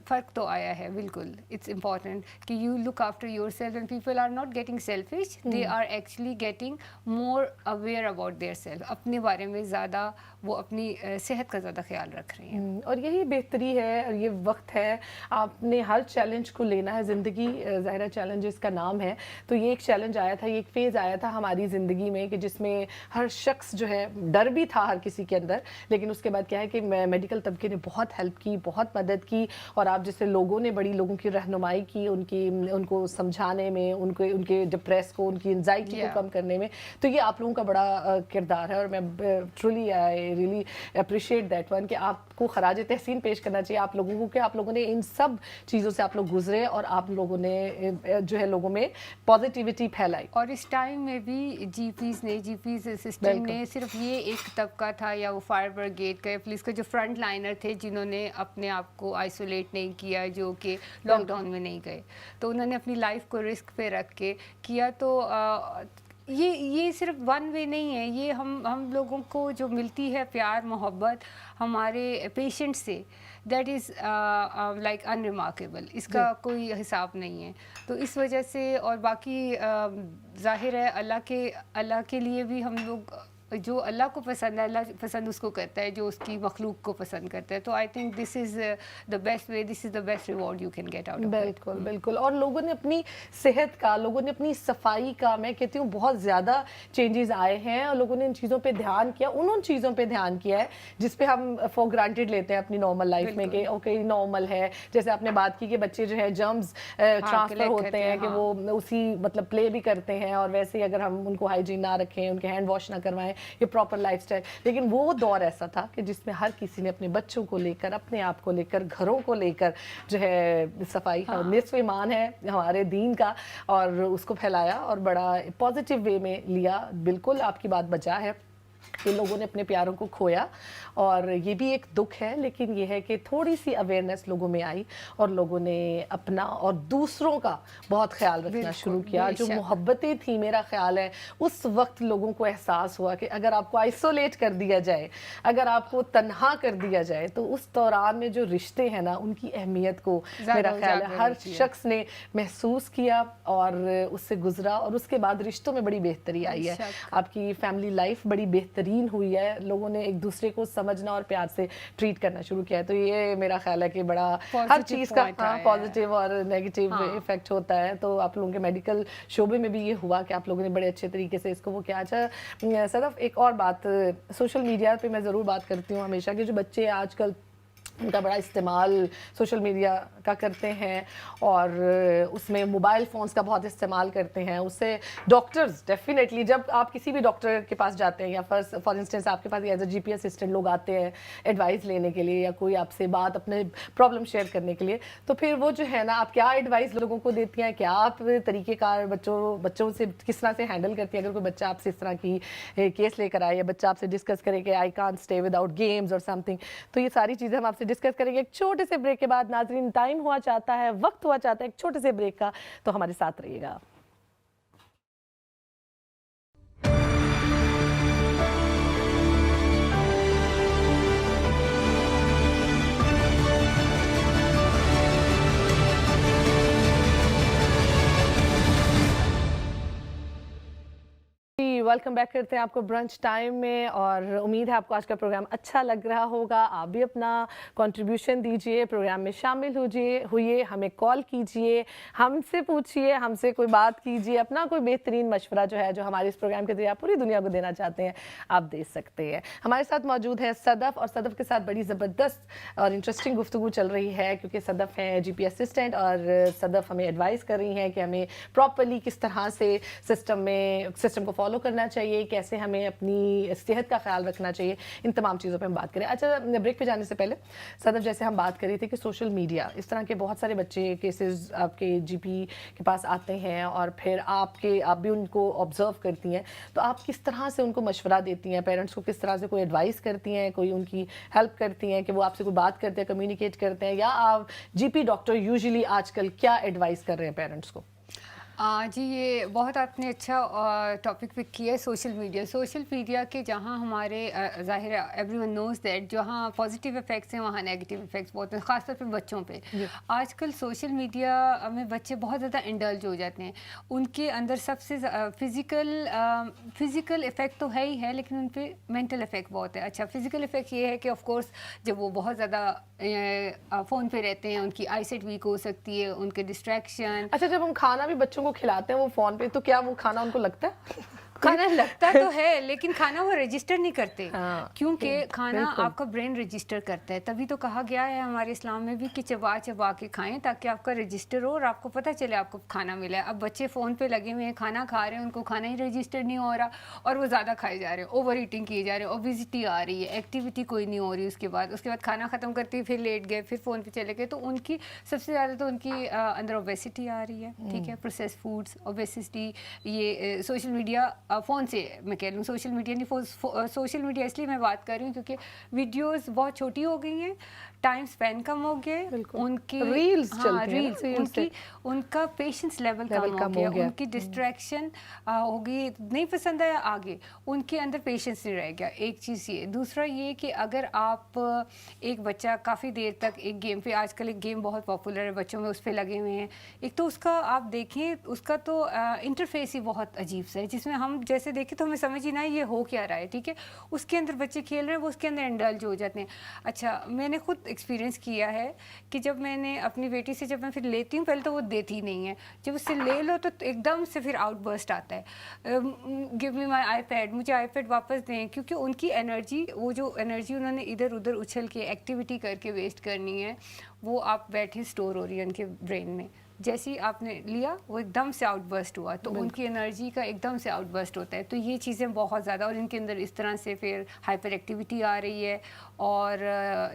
فرق تو آیا ہے. بالکل اٹس امپورٹنٹ کہ you look after yourself, and people are not getting selfish, they are actually getting more aware about their self. اپنے بارے میں زیادہ وہ اپنی صحت کا زیادہ خیال رکھ رہے ہیں. اور یہی بہتری ہے، اور یہ وقت ہے. آپ نے ہر چیلنج کو لینا ہے. زندگی ظاہرہ چیلنجز کا نام ہے، تو یہ ایک چیلنج آیا تھا، یہ ایک فیز آیا تھا ہماری زندگی میں کہ جس میں ہر شخص جو ہے، ڈر بھی تھا ہر کسی کے اندر، لیکن اس کے بعد کیا ہے کہ میڈیکل طبقے نے بہت ہیلپ کی، بہت مدد کی. اور آپ جیسے لوگوں نے بڑی لوگوں کی رہنمائی کی، ان کو سمجھانے میں، ان کے ڈپریس کو، ان کی انزائٹی کو کم کرنے میں. تو یہ آپ لوگوں کا بڑا کردار ہے، اور میں truly I really appreciate that one کہ آپ کو خراج تحسین پیش کرنا چاہیے آپ لوگوں کو، کہ آپ لوگوں نے ان سب چیزوں سے آپ لوگ گزرے، اور آپ لوگوں نے جو ہے لوگوں میں پازیٹیوٹی پھیلائی. اور اس ٹائم میں بھی جی پیز سسٹم نے صرف یہ ایک طبقہ تھا، یا وہ فائر بریگیڈ کا یا پولیس کا جو فرنٹ لائنر تھے، جنہوں نے اپنے آپ کو آئسولیٹ نہیں کیا، جو کہ لاک ڈاؤن میں نہیں گئے، تو انہوں نے اپنی لائف کو رسک پہ رکھ کے کیا. تو یہ صرف ون وے نہیں ہے. یہ ہم لوگوں کو جو ملتی ہے پیار محبت ہمارے پیشنٹ سے، that is like unremarkable. اس کا کوئی حساب نہیں ہے. تو اس وجہ سے، اور باقی ظاہر ہے اللہ کے لیے بھی ہم لوگ، جو اللہ کو پسند ہے، اللہ پسند اس کو کرتا ہے جو اس کی مخلوق کو پسند کرتا ہے. تو I think this is the best way, this is the best reward you can get out of it. بالکل. اور لوگوں نے اپنی صحت کا، لوگوں نے اپنی صفائی کا، میں کہتی ہوں بہت زیادہ چینجز آئے ہیں، اور لوگوں نے ان چیزوں پہ دھیان کیا، ان چیزوں پہ دھیان کیا ہے جس پہ ہم فار گرانٹیڈ لیتے ہیں اپنی نارمل لائف میں، کہ اوکے نارمل ہے. جیسے آپ نے بات کی کہ بچے جو ہے جرمز ٹرانسفر ہوتے ہیں، کہ وہ اسی مطلب پلے بھی کرتے ہیں، اور ویسے ہی اگر ہم ان کو ہائیجین نہ رکھیں، ان کے ہینڈ واش نہ کروائیں، یہ پراپر لائف اسٹائل. لیکن وہ دور ایسا تھا کہ جس میں ہر کسی نے اپنے بچوں کو لے کر، اپنے آپ کو لے کر، گھروں کو لے کر جو ہے صفائی کا نصف ایمان ہے ہمارے دین کا، اور اس کو پھیلایا اور بڑا پازیٹیو وے میں لیا. بالکل آپ کی بات بجا ہے. कि लोगों ने अपने प्यारों को खोया, और ये भी एक दुख है, लेकिन ये है कि थोड़ी सी अवेयरनेस लोगों में आई और लोगों ने अपना और दूसरों का बहुत ख्याल रखना शुरू किया। जो मोहब्बतें थी, मेरा ख्याल है उस वक्त लोगों को एहसास हुआ कि अगर आपको आइसोलेट कर दिया जाए, अगर आपको तन्हा कर दिया जाए, तो उस दौरान में जो रिश्ते हैं ना, उनकी अहमियत को मेरा ख्याल है हर शख्स ने महसूस किया और उससे गुजरा, और उसके बाद रिश्तों में बड़ी बेहतरी आई है। आपकी फैमिली लाइफ बड़ी बेहतरीन हुई है, लोगों ने एक दूसरे को समझना और प्यार से ट्रीट करना शुरू किया है। तो ये मेरा ख्याल है कि बड़ा हर चीज़ का पॉजिटिव और नेगेटिव इफेक्ट होता है। तो आप लोगों के मेडिकल शोबे में भी ये हुआ कि आप लोगों ने बड़े अच्छे तरीके से इसको वो किया। अच्छा सदफ, एक और बात, सोशल मीडिया पे मैं ज़रूर बात करती हूँ हमेशा कि जो बच्चे आजकल उनका बड़ा इस्तेमाल सोशल मीडिया का करते हैं और उसमें मोबाइल फ़ोन्स का बहुत इस्तेमाल करते हैं, उससे डॉक्टर्स डेफिनेटली, जब आप किसी भी डॉक्टर के पास जाते हैं या फॉर इंस्टेंस आपके पास एज अ GP असिस्टेंट लोग आते हैं एडवाइस लेने के लिए या कोई आपसे बात अपने प्रॉब्लम शेयर करने के लिए, तो फिर वो जो है ना, आप क्या एडवाइस लोगों को देती हैं, क्या आप तरीक़ेकार बच्चों से किस तरह से हैंडल करती हैं? अगर कोई बच्चा आपसे इस तरह की केस लेकर आए या बच्चा आपसे डिस्कस करे कि I can't stay without games और समथिंग, तो ये सारी चीज़ें हम आपसे डिस्कस करेंगे एक छोटे से ब्रेक के बाद। नाज़रीन, टाइम हुआ चाहता है, वक्त हुआ चाहता है एक छोटे से ब्रेक का, तो हमारे साथ रहिएगा। वेलकम बैक करते हैं आपको ब्रंच टाइम में, और उम्मीद है आपको आज का प्रोग्राम अच्छा लग रहा होगा। आप भी अपना कंट्रीब्यूशन दीजिए, प्रोग्राम में शामिल हुए, हमें कॉल कीजिए, हमसे पूछिए, हमसे कोई बात कीजिए, अपना कोई बेहतरीन मशवरा जो है जो हमारे इस प्रोग्राम के जरिए आप पूरी दुनिया को देना चाहते हैं, आप दे सकते हैं। हमारे साथ मौजूद है सदफ, और सदफ के साथ बड़ी ज़बरदस्त और इंटरेस्टिंग गुफ्तगू चल रही है, क्योंकि सदफ हैं GP असिस्टेंट और सदफ हमें एडवाइस कर रही हैं कि हमें प्रॉपरली किस तरह से सिस्टम को फॉलो करना चाहिए, कैसे हमें अपनी सेहत का ख्याल रखना चाहिए, इन तमाम चीज़ों पे हम बात करें। अच्छा, ब्रेक पे जाने से पहले सदफ, जैसे हम बात कर रहे थे कि सोशल मीडिया, इस तरह के बहुत सारे बच्चे केसेस आपके GP के पास आते हैं और फिर आप भी उनको ऑब्जर्व करती हैं, तो आप किस तरह से उनको मशवरा देती हैं, पेरेंट्स को किस तरह से कोई एडवाइस करती हैं, कोई उनकी हेल्प करती हैं कि वो आपसे कोई बात करते हैं, कम्युनिकेट करते हैं, या आप GP डॉक्टर यूजुअली आजकल क्या एडवाइस कर रहे हैं पेरेंट्स को? जी, ये बहुत आपने अच्छा टॉपिक पिक किया है। सोशल मीडिया के जहाँ हमारे ज़ाहिर है एवरीवन नोज़ दैट जहाँ पॉजिटिव इफ़ेक्ट्स हैं वहाँ नेगेटिव इफ़ेक्ट्स बहुत हैं, ख़ासतौर पे बच्चों पे। आजकल सोशल मीडिया में बच्चे बहुत ज़्यादा इंडल्ज हो जाते हैं, उनके अंदर सबसे फ़िज़िकल इफ़ेक्ट तो है ही है, लेकिन उन पर मेंटल इफ़ेक्ट बहुत है। अच्छा, फ़िज़िकल इफ़ेक्ट ये है कि ऑफ कोर्स जब वो बहुत ज़्यादा फ़ोन पे रहते हैं, उनकी आईसाइट वीक हो सकती है, उनके डिस्ट्रैक्शन। अच्छा, जब हम खाना भी बच्चों को खिलाते हैं वो फोन पे, तो क्या वो खाना उनको लगता है? खाना लगता तो है, लेकिन खाना वो रजिस्टर नहीं करते। क्योंकि खाना आपका ब्रेन रजिस्टर करता है। तभी तो कहा गया है हमारे इस्लाम में भी कि चबा चबा के खाएं ताकि आपका रजिस्टर हो और आपको पता चले आपको खाना मिला है। अब बच्चे फ़ोन पे लगे हुए हैं, खाना खा रहे हैं, उनको खाना ही रजिस्टर नहीं हो रहा और वो ज़्यादा खाए जा रहे हैं, ओवर ईटिंग किए जा रहे हैं, ओबेसिटी आ रही है, एक्टिविटी कोई नहीं हो रही। उसके बाद खाना ख़त्म करते ही फिर लेट गए, फिर फ़ोन पर चले गए, तो उनकी सबसे ज़्यादा तो उनकी अंदर ओबेसिटी आ रही है। ठीक है, प्रोसेस फूड्स, ओबेसिटी, ये सोशल मीडिया, फ़ोन से मैं कह लूँ, सोशल मीडिया नहीं, सोशल मीडिया इसलिए मैं बात कर रही हूँ क्योंकि वीडियोस बहुत छोटी हो गई हैं, टाइम स्पेंड कम हो गया, उनकी रील्स चलती हैं, उनका पेशेंस लेवल कम हो गया, उनकी डिस्ट्रैक्शन हो गई, नहीं पसंद आया आगे, उनके अंदर पेशेंस नहीं रह गया। एक चीज़ ये, दूसरा ये कि अगर आप एक बच्चा काफ़ी देर तक एक गेम पे, आजकल एक गेम बहुत पॉपुलर है, बच्चों में उस पर लगे हुए हैं, एक तो उसका आप देखें, उसका तो इंटरफेस ही बहुत अजीब सा है, जिसमें हम जैसे देखें तो हमें समझ ही ना ये हो क्या रहा है। ठीक है, उसके अंदर बच्चे खेल रहे हैं, वो उसके अंदर इंडल्ज हो जाते हैं। अच्छा, मैंने खुद एक्सपीरियंस किया है कि जब मैंने अपनी बेटी से, जब मैं फिर लेती हूँ, पहले तो वो देती नहीं है, जब उससे ले लो तो एकदम से फिर आउटबर्स्ट आता है, गिव मी माय आईपैड, मुझे आईपैड वापस दें, क्योंकि उनकी एनर्जी, वो जो एनर्जी उन्होंने इधर उधर उछल के एक्टिविटी करके वेस्ट करनी है, वो आप बैठे स्टोर हो रही है उनके ब्रेन में। जैसे ही आपने लिया वो एकदम से आउटबर्स्ट हुआ, तो उनकी एनर्जी का एकदम से आउटबर्स्ट होता है। तो ये चीज़ें बहुत ज़्यादा, और इनके अंदर इस तरह से फिर हाइपर एक्टिविटी आ रही है और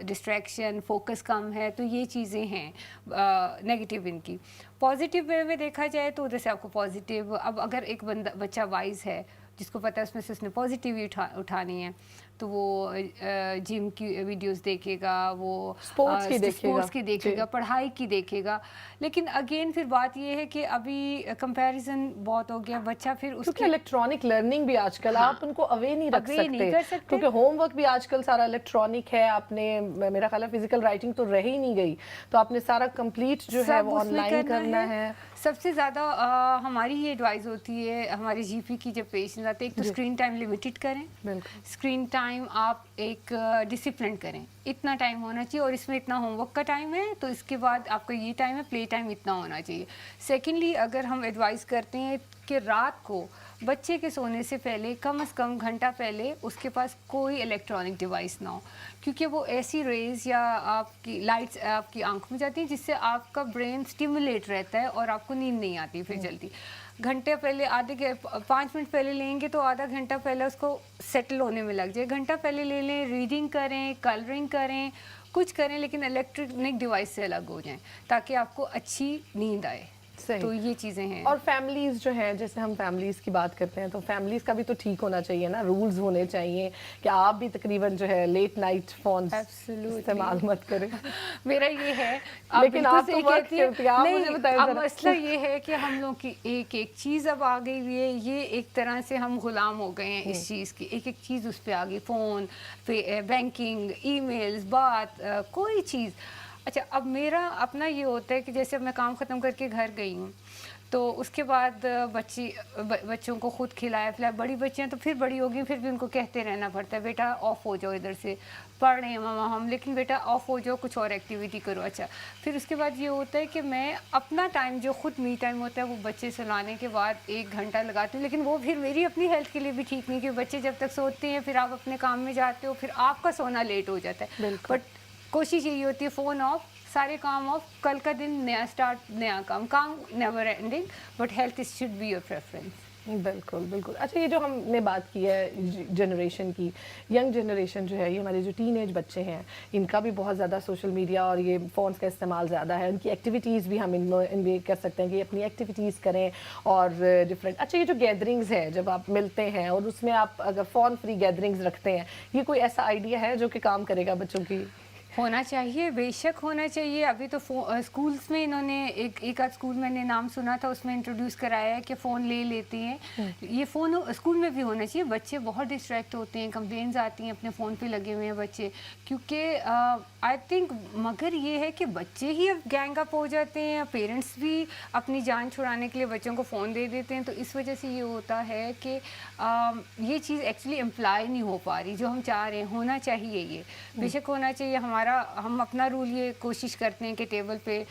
डिस्ट्रैक्शन, फोकस कम है, तो ये चीज़ें हैं नेगेटिव इनकी। पॉजिटिव वे में देखा जाए तो उधर से आपको पॉजिटिव, अब अगर एक बच्चा वाइज है جس کو پتہ ہے اس میں سے اس نے پازیٹیوی اٹھانی ہے تو وہ جم کی ویڈیوز دیکھے گا, وہ اسپورٹس کی دیکھے گا, پڑھائی کی دیکھے گا. لیکن اگین پھر بات یہ ہے کہ ابھی کمپیریزن بہت ہو گیا, بچہ پھر اس کیونکہ الیکٹرانک لرننگ بھی آج کل آپ ان کو اوے نہیں رکھ سکتے, کیونکہ ہوم ورک بھی آج کل سارا الیکٹرانک ہے. آپ نے میرا خیال ہے فزیکل رائٹنگ تو رہ ہی نہیں گئی, تو آپ نے سارا کمپلیٹ جو ہے وہ آن لائن کرنا ہے. سب سے زیادہ ہماری یہ ایڈوائز ہوتی ہے ہمارے جی پی کی جب پیشنٹ آتے ہیں, ایک تو اسکرین ٹائم لمیٹڈ کریں. اسکرین ٹائم آپ ایک ڈسپلن کریں, اتنا ٹائم ہونا چاہیے اور اس میں اتنا ہوم ورک کا ٹائم ہے تو اس کے بعد آپ کا یہ ٹائم ہے, پلے ٹائم اتنا ہونا چاہیے. سیکنڈلی اگر ہم ایڈوائز کرتے ہیں کہ رات کو بچے کے سونے سے پہلے کم از کم گھنٹہ پہلے اس کے پاس کوئی الیکٹرانک ڈیوائس نہ ہو, کیونکہ وہ ایسی ریز یا آپ کی لائٹس آپ کی آنکھ میں جاتی ہیں جس سے آپ کا برین اسٹیمولیٹ رہتا ہے اور آپ کو نیند نہیں آتی پھر جلدی. گھنٹے پہلے 5 منٹ پہلے لیں گے تو آدھا گھنٹہ پہلے اس کو سیٹل ہونے میں لگ جائے. گھنٹہ پہلے لے لیں, ریڈنگ کریں, کلرنگ کریں, کچھ کریں, لیکن الیکٹرانک ڈیوائس سے الگ ہو جائیں تاکہ آپ کو اچھی نیند آئے. تو یہ چیزیں ہیں. اور فیملیز جو ہیں, جیسے ہم فیملیز کی بات کرتے ہیں تو فیملیز کا بھی تو ٹھیک ہونا چاہیے نا, رولز ہونے چاہیے کہ آپ بھی تقریباً جو ہے لیٹ نائٹ فون استعمال مت کریں. میرا یہ ہے, لیکن آپ تو ورک کرتی ہیں, آپ مجھے بتائیں ذرا. مسئلہ یہ ہے کہ ہم لوگ کی ایک ایک چیز اب آ گئی ہوئی ہے, یہ ایک طرح سے ہم غلام ہو گئے ہیں اس چیز کی, ایک ایک چیز اس پہ آ گئی, فون پہ, بینکنگ, ای میلز, بات, کوئی چیز. اچھا اب میرا اپنا یہ ہوتا ہے کہ جیسے اب میں کام ختم کر کے گھر گئی ہوں تو اس کے بعد بچوں کو خود کھلایا پلایا. بڑی بچیاں تو پھر بڑی ہو گئی, پھر بھی ان کو کہتے رہنا پڑتا ہے بیٹا آف ہو جاؤ, ادھر سے پڑھ رہے ہیں ماما ہم, لیکن بیٹا آف ہو جاؤ, کچھ اور ایکٹیویٹی کرو. اچھا پھر اس کے بعد یہ ہوتا ہے کہ میں اپنا ٹائم جو خود می ٹائم ہوتا ہے وہ بچے سلانے کے بعد 1 گھنٹہ لگاتی ہوں, لیکن وہ پھر میری اپنی ہیلتھ کے لیے بھی ٹھیک نہیں, کہ بچے جب تک سوتے ہیں پھر آپ اپنے کام میں جاتے ہو, پھر آپ کا سونا لیٹ ہو جاتا ہے. بٹ کوشش یہی ہوتی ہے فون آف, سارے کام آف, کل کا دن نیا اسٹارٹ, نیا کام never ending, but health should be your preference. بالکل بالکل. اچھا یہ جو ہم نے بات کی ہے جنریشن کی, ینگ جنریشن جو ہے, یہ ہمارے جو ٹین ایج بچے ہیں, ان کا بھی بہت زیادہ سوشل میڈیا اور یہ فونس کا استعمال زیادہ ہے. ان کی ایکٹیویٹیز بھی ہم ان میں کر سکتے ہیں کہ اپنی ایکٹیویٹیز کریں اور ڈفرینٹ. اچھا یہ جو گیدرنگز ہے جب آپ ملتے ہیں اور اس میں آپ اگر فون فری گیدرنگز رکھتے ہیں, یہ کوئی ایسا آئیڈیا ہے جو کہ کام کرے گا بچوں کی؟ ہونا چاہیے, بے شک ہونا چاہیے. ابھی تو اسکولس میں انہوں نے ایک آدھ اسکول میں نے نام سنا تھا, اس میں انٹروڈیوس کرایا ہے کہ فون لے لیتے ہیں. یہ فون اسکول میں بھی ہونا چاہیے. بچے بہت ڈسٹریکٹ ہوتے ہیں, کمپلینز آتی ہیں, اپنے فون پہ لگے ہوئے ہیں بچے, کیونکہ آئی تھنک مگر یہ ہے کہ بچے ہی اب گینگ اپ ہو جاتے ہیں, پیرنٹس بھی اپنی جان چھڑانے کے لیے بچوں کو فون دے دیتے ہیں. تو اس وجہ سے یہ ہوتا ہے کہ یہ چیز ایکچولی امپلائی نہیں ہو پا رہی جو ہم چاہ رہے ہیں. ہونا چاہیے, یہ بے شک ہونا چاہیے. ہم اپنا رول یہ کوشش کرتے ہیں کہ ٹیبل پہ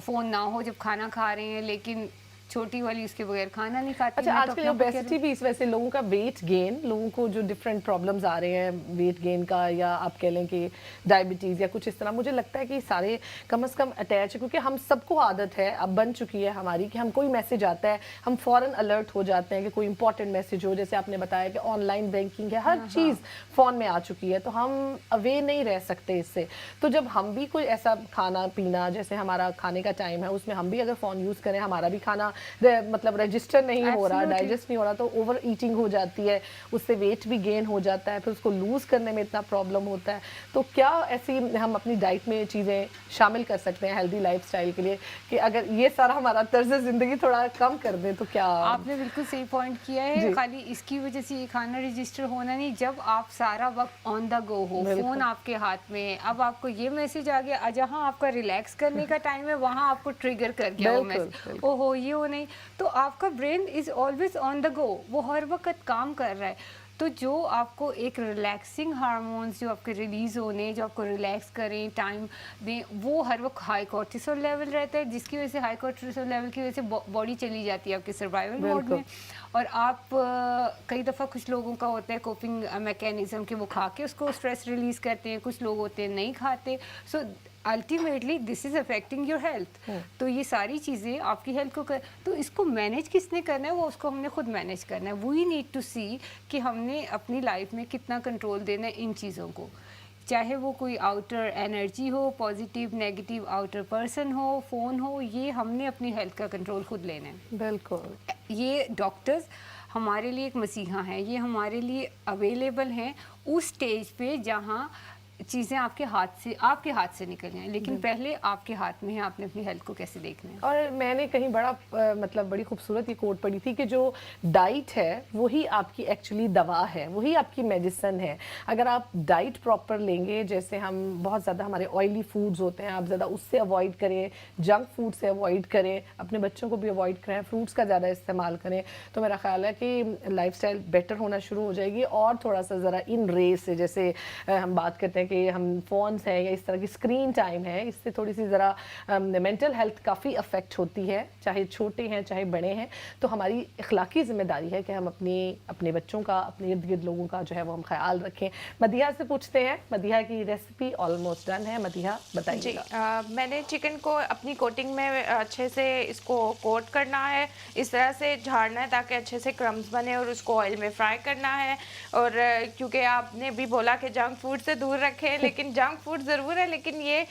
فون نہ ہو جب کھانا کھا رہے ہیں, لیکن چھوٹی والی اس کے بغیر کھانا نہیں کھاتی. اچھا آج کل اوبیسٹی بھی اس وجہ سے لوگوں کا ویٹ گین, لوگوں کو جو ڈفرینٹ پرابلمز آ رہے ہیں ویٹ گین کا, یا آپ کہہ لیں کہ ڈائبٹیز یا کچھ اس طرح, مجھے لگتا ہے کہ سارے کم از کم اٹیچ ہے, کیونکہ ہم سب کو عادت ہے اب بن چکی ہے ہماری کہ ہم کوئی میسج آتا ہے ہم فوراً الرٹ ہو جاتے ہیں کہ کوئی امپورٹنٹ میسج ہو. جیسے آپ نے بتایا کہ آن لائن بینکنگ ہے, ہر چیز فون میں آ چکی ہے, تو ہم اوے نہیں رہ سکتے اس سے. تو جب ہم بھی کوئی ایسا کھانا پینا, جیسے ہمارا کھانے کا ٹائم ہے اس میں ہم بھی اگر فون یوز کریں, ہمارا بھی کھانا مطلب رجسٹر نہیں ہو رہا, ڈائجسٹ نہیں ہو رہا, تو اوور ایٹنگ ہو جاتی ہے, اس سے ویٹ بھی گین ہو جاتا ہے, پھر اس کو لوز کرنے میں اتنا پرابلم ہوتا ہے. تو کیا ایسی ہم اپنی ڈائٹ میں چیزیں شامل کر سکتے ہیں ہیلدی لائف سٹائل کے لیے, کہ اگر یہ سارا ہمارا طرز زندگی تھوڑا کم کر دیں تو کیا؟ آپ نے بالکل صحیح پوائنٹ کیا ہے. خالی اس کی وجہ سے یہ کھانا رجسٹر ہونا نہیں, جب آپ سارا وقت آن دا گو ہو, فون آپ کے ہاتھ میں, اب آپ کو یہ میسج آ گیا, جہاں آپ کا ریلیکس کرنے کا ٹائم ہے وہاں آپ کو ٹریگر کر گیا وہ میسج, او ہو یہ ہو نہیں, تو آپ کا برین از آلویز آن دا گو, وہ ہر وقت کام کر رہا ہے. تو جو آپ کو ایک ریلیکسنگ ہارمونس جو آپ کے ریلیز ہونے, جو آپ کو ریلیکس کریں, ٹائم دیں, وہ ہر وقت ہائی کورٹیسول لیول رہتا ہے, جس کی وجہ سے ہائی کورٹیسول لیول کی وجہ سے باڈی چلی جاتی ہے آپ کے سروائیول موڈ میں. اور آپ کئی دفعہ کچھ لوگوں کا ہوتا ہے کوپنگ میکینزم کہ وہ کھا کے اس کو اسٹریس ریلیز کرتے ہیں, کچھ لوگ ہوتے ہیں نہیں کھاتے. So ultimately this is affecting your health. تو یہ ساری چیزیں آپ کی ہیلتھ کو تو اس کو مینیج کس نے کرنا ہے, وہ اس کو ہم نے خود مینیج کرنا ہے. وی نیڈ ٹو سی کہ ہم نے اپنی لائف میں کتنا کنٹرول دینا ہے ان چیزوں کو, چاہے وہ کوئی آؤٹر انرجی ہو, پازیٹیو نیگیٹو آؤٹر پرسن ہو, فون ہو, یہ ہم نے اپنی ہیلتھ کا کنٹرول خود لینا ہے. بالکل. یہ ڈاکٹرز ہمارے لیے ایک مسیحا ہیں, یہ ہمارے لیے اویلیبل ہیں اس سٹیج پہ جہاں چیزیں آپ کے ہاتھ سے نکل جائیں, لیکن پہلے آپ کے ہاتھ میں ہے آپ نے اپنی ہیلتھ کو کیسے دیکھنا ہے. اور میں نے کہیں مطلب بڑی خوبصورت یہ کوٹ پڑھی تھی کہ جو ڈائٹ ہے وہی آپ کی ایکچولی دوا ہے, وہی آپ کی میڈیسن ہے. اگر آپ ڈائٹ پراپر لیں گے, جیسے ہم بہت زیادہ ہمارے آئلی فوڈز ہوتے ہیں, آپ زیادہ اس سے اوائڈ کریں, جنک فوڈ سے اوائڈ کریں, اپنے بچوں کو بھی اوائڈ کریں, فروٹس کا زیادہ استعمال کریں, تو میرا خیال ہے کہ لائف اسٹائل بیٹر ہونا شروع ہو جائے گی. اور تھوڑا سا ذرا ان ریس سے, جیسے ہم بات کرتے ہیں کہ ہم فونس ہیں یا اس طرح کی اسکرین ٹائم ہے, اس سے تھوڑی سی ذرا مینٹل ہیلتھ کافی افیکٹ ہوتی ہے, چاہے چھوٹے ہیں چاہے بڑے ہیں. تو ہماری اخلاقی ذمہ داری ہے کہ ہم اپنے بچوں کا, اپنے ارد گرد لوگوں کا جو ہے وہ ہم خیال رکھیں. مدیحہ سے پوچھتے ہیں, مدیحہ کی ریسیپی آلموسٹ ڈن ہے. مدیحہ بتائیے. جی, میں نے چکن کو اپنی کوٹنگ میں اچھے سے اس کو کوٹ کرنا ہے, اس طرح سے جھاڑنا ہے تاکہ اچھے سے کرمز بنے, اور اس کو آئل میں فرائی کرنا ہے. اور کیونکہ آپ نے بھی بولا کہ جنک فوڈ سے دور رکھیں, لیکن جنک فوڈ ضرور ہے, لیکن یہ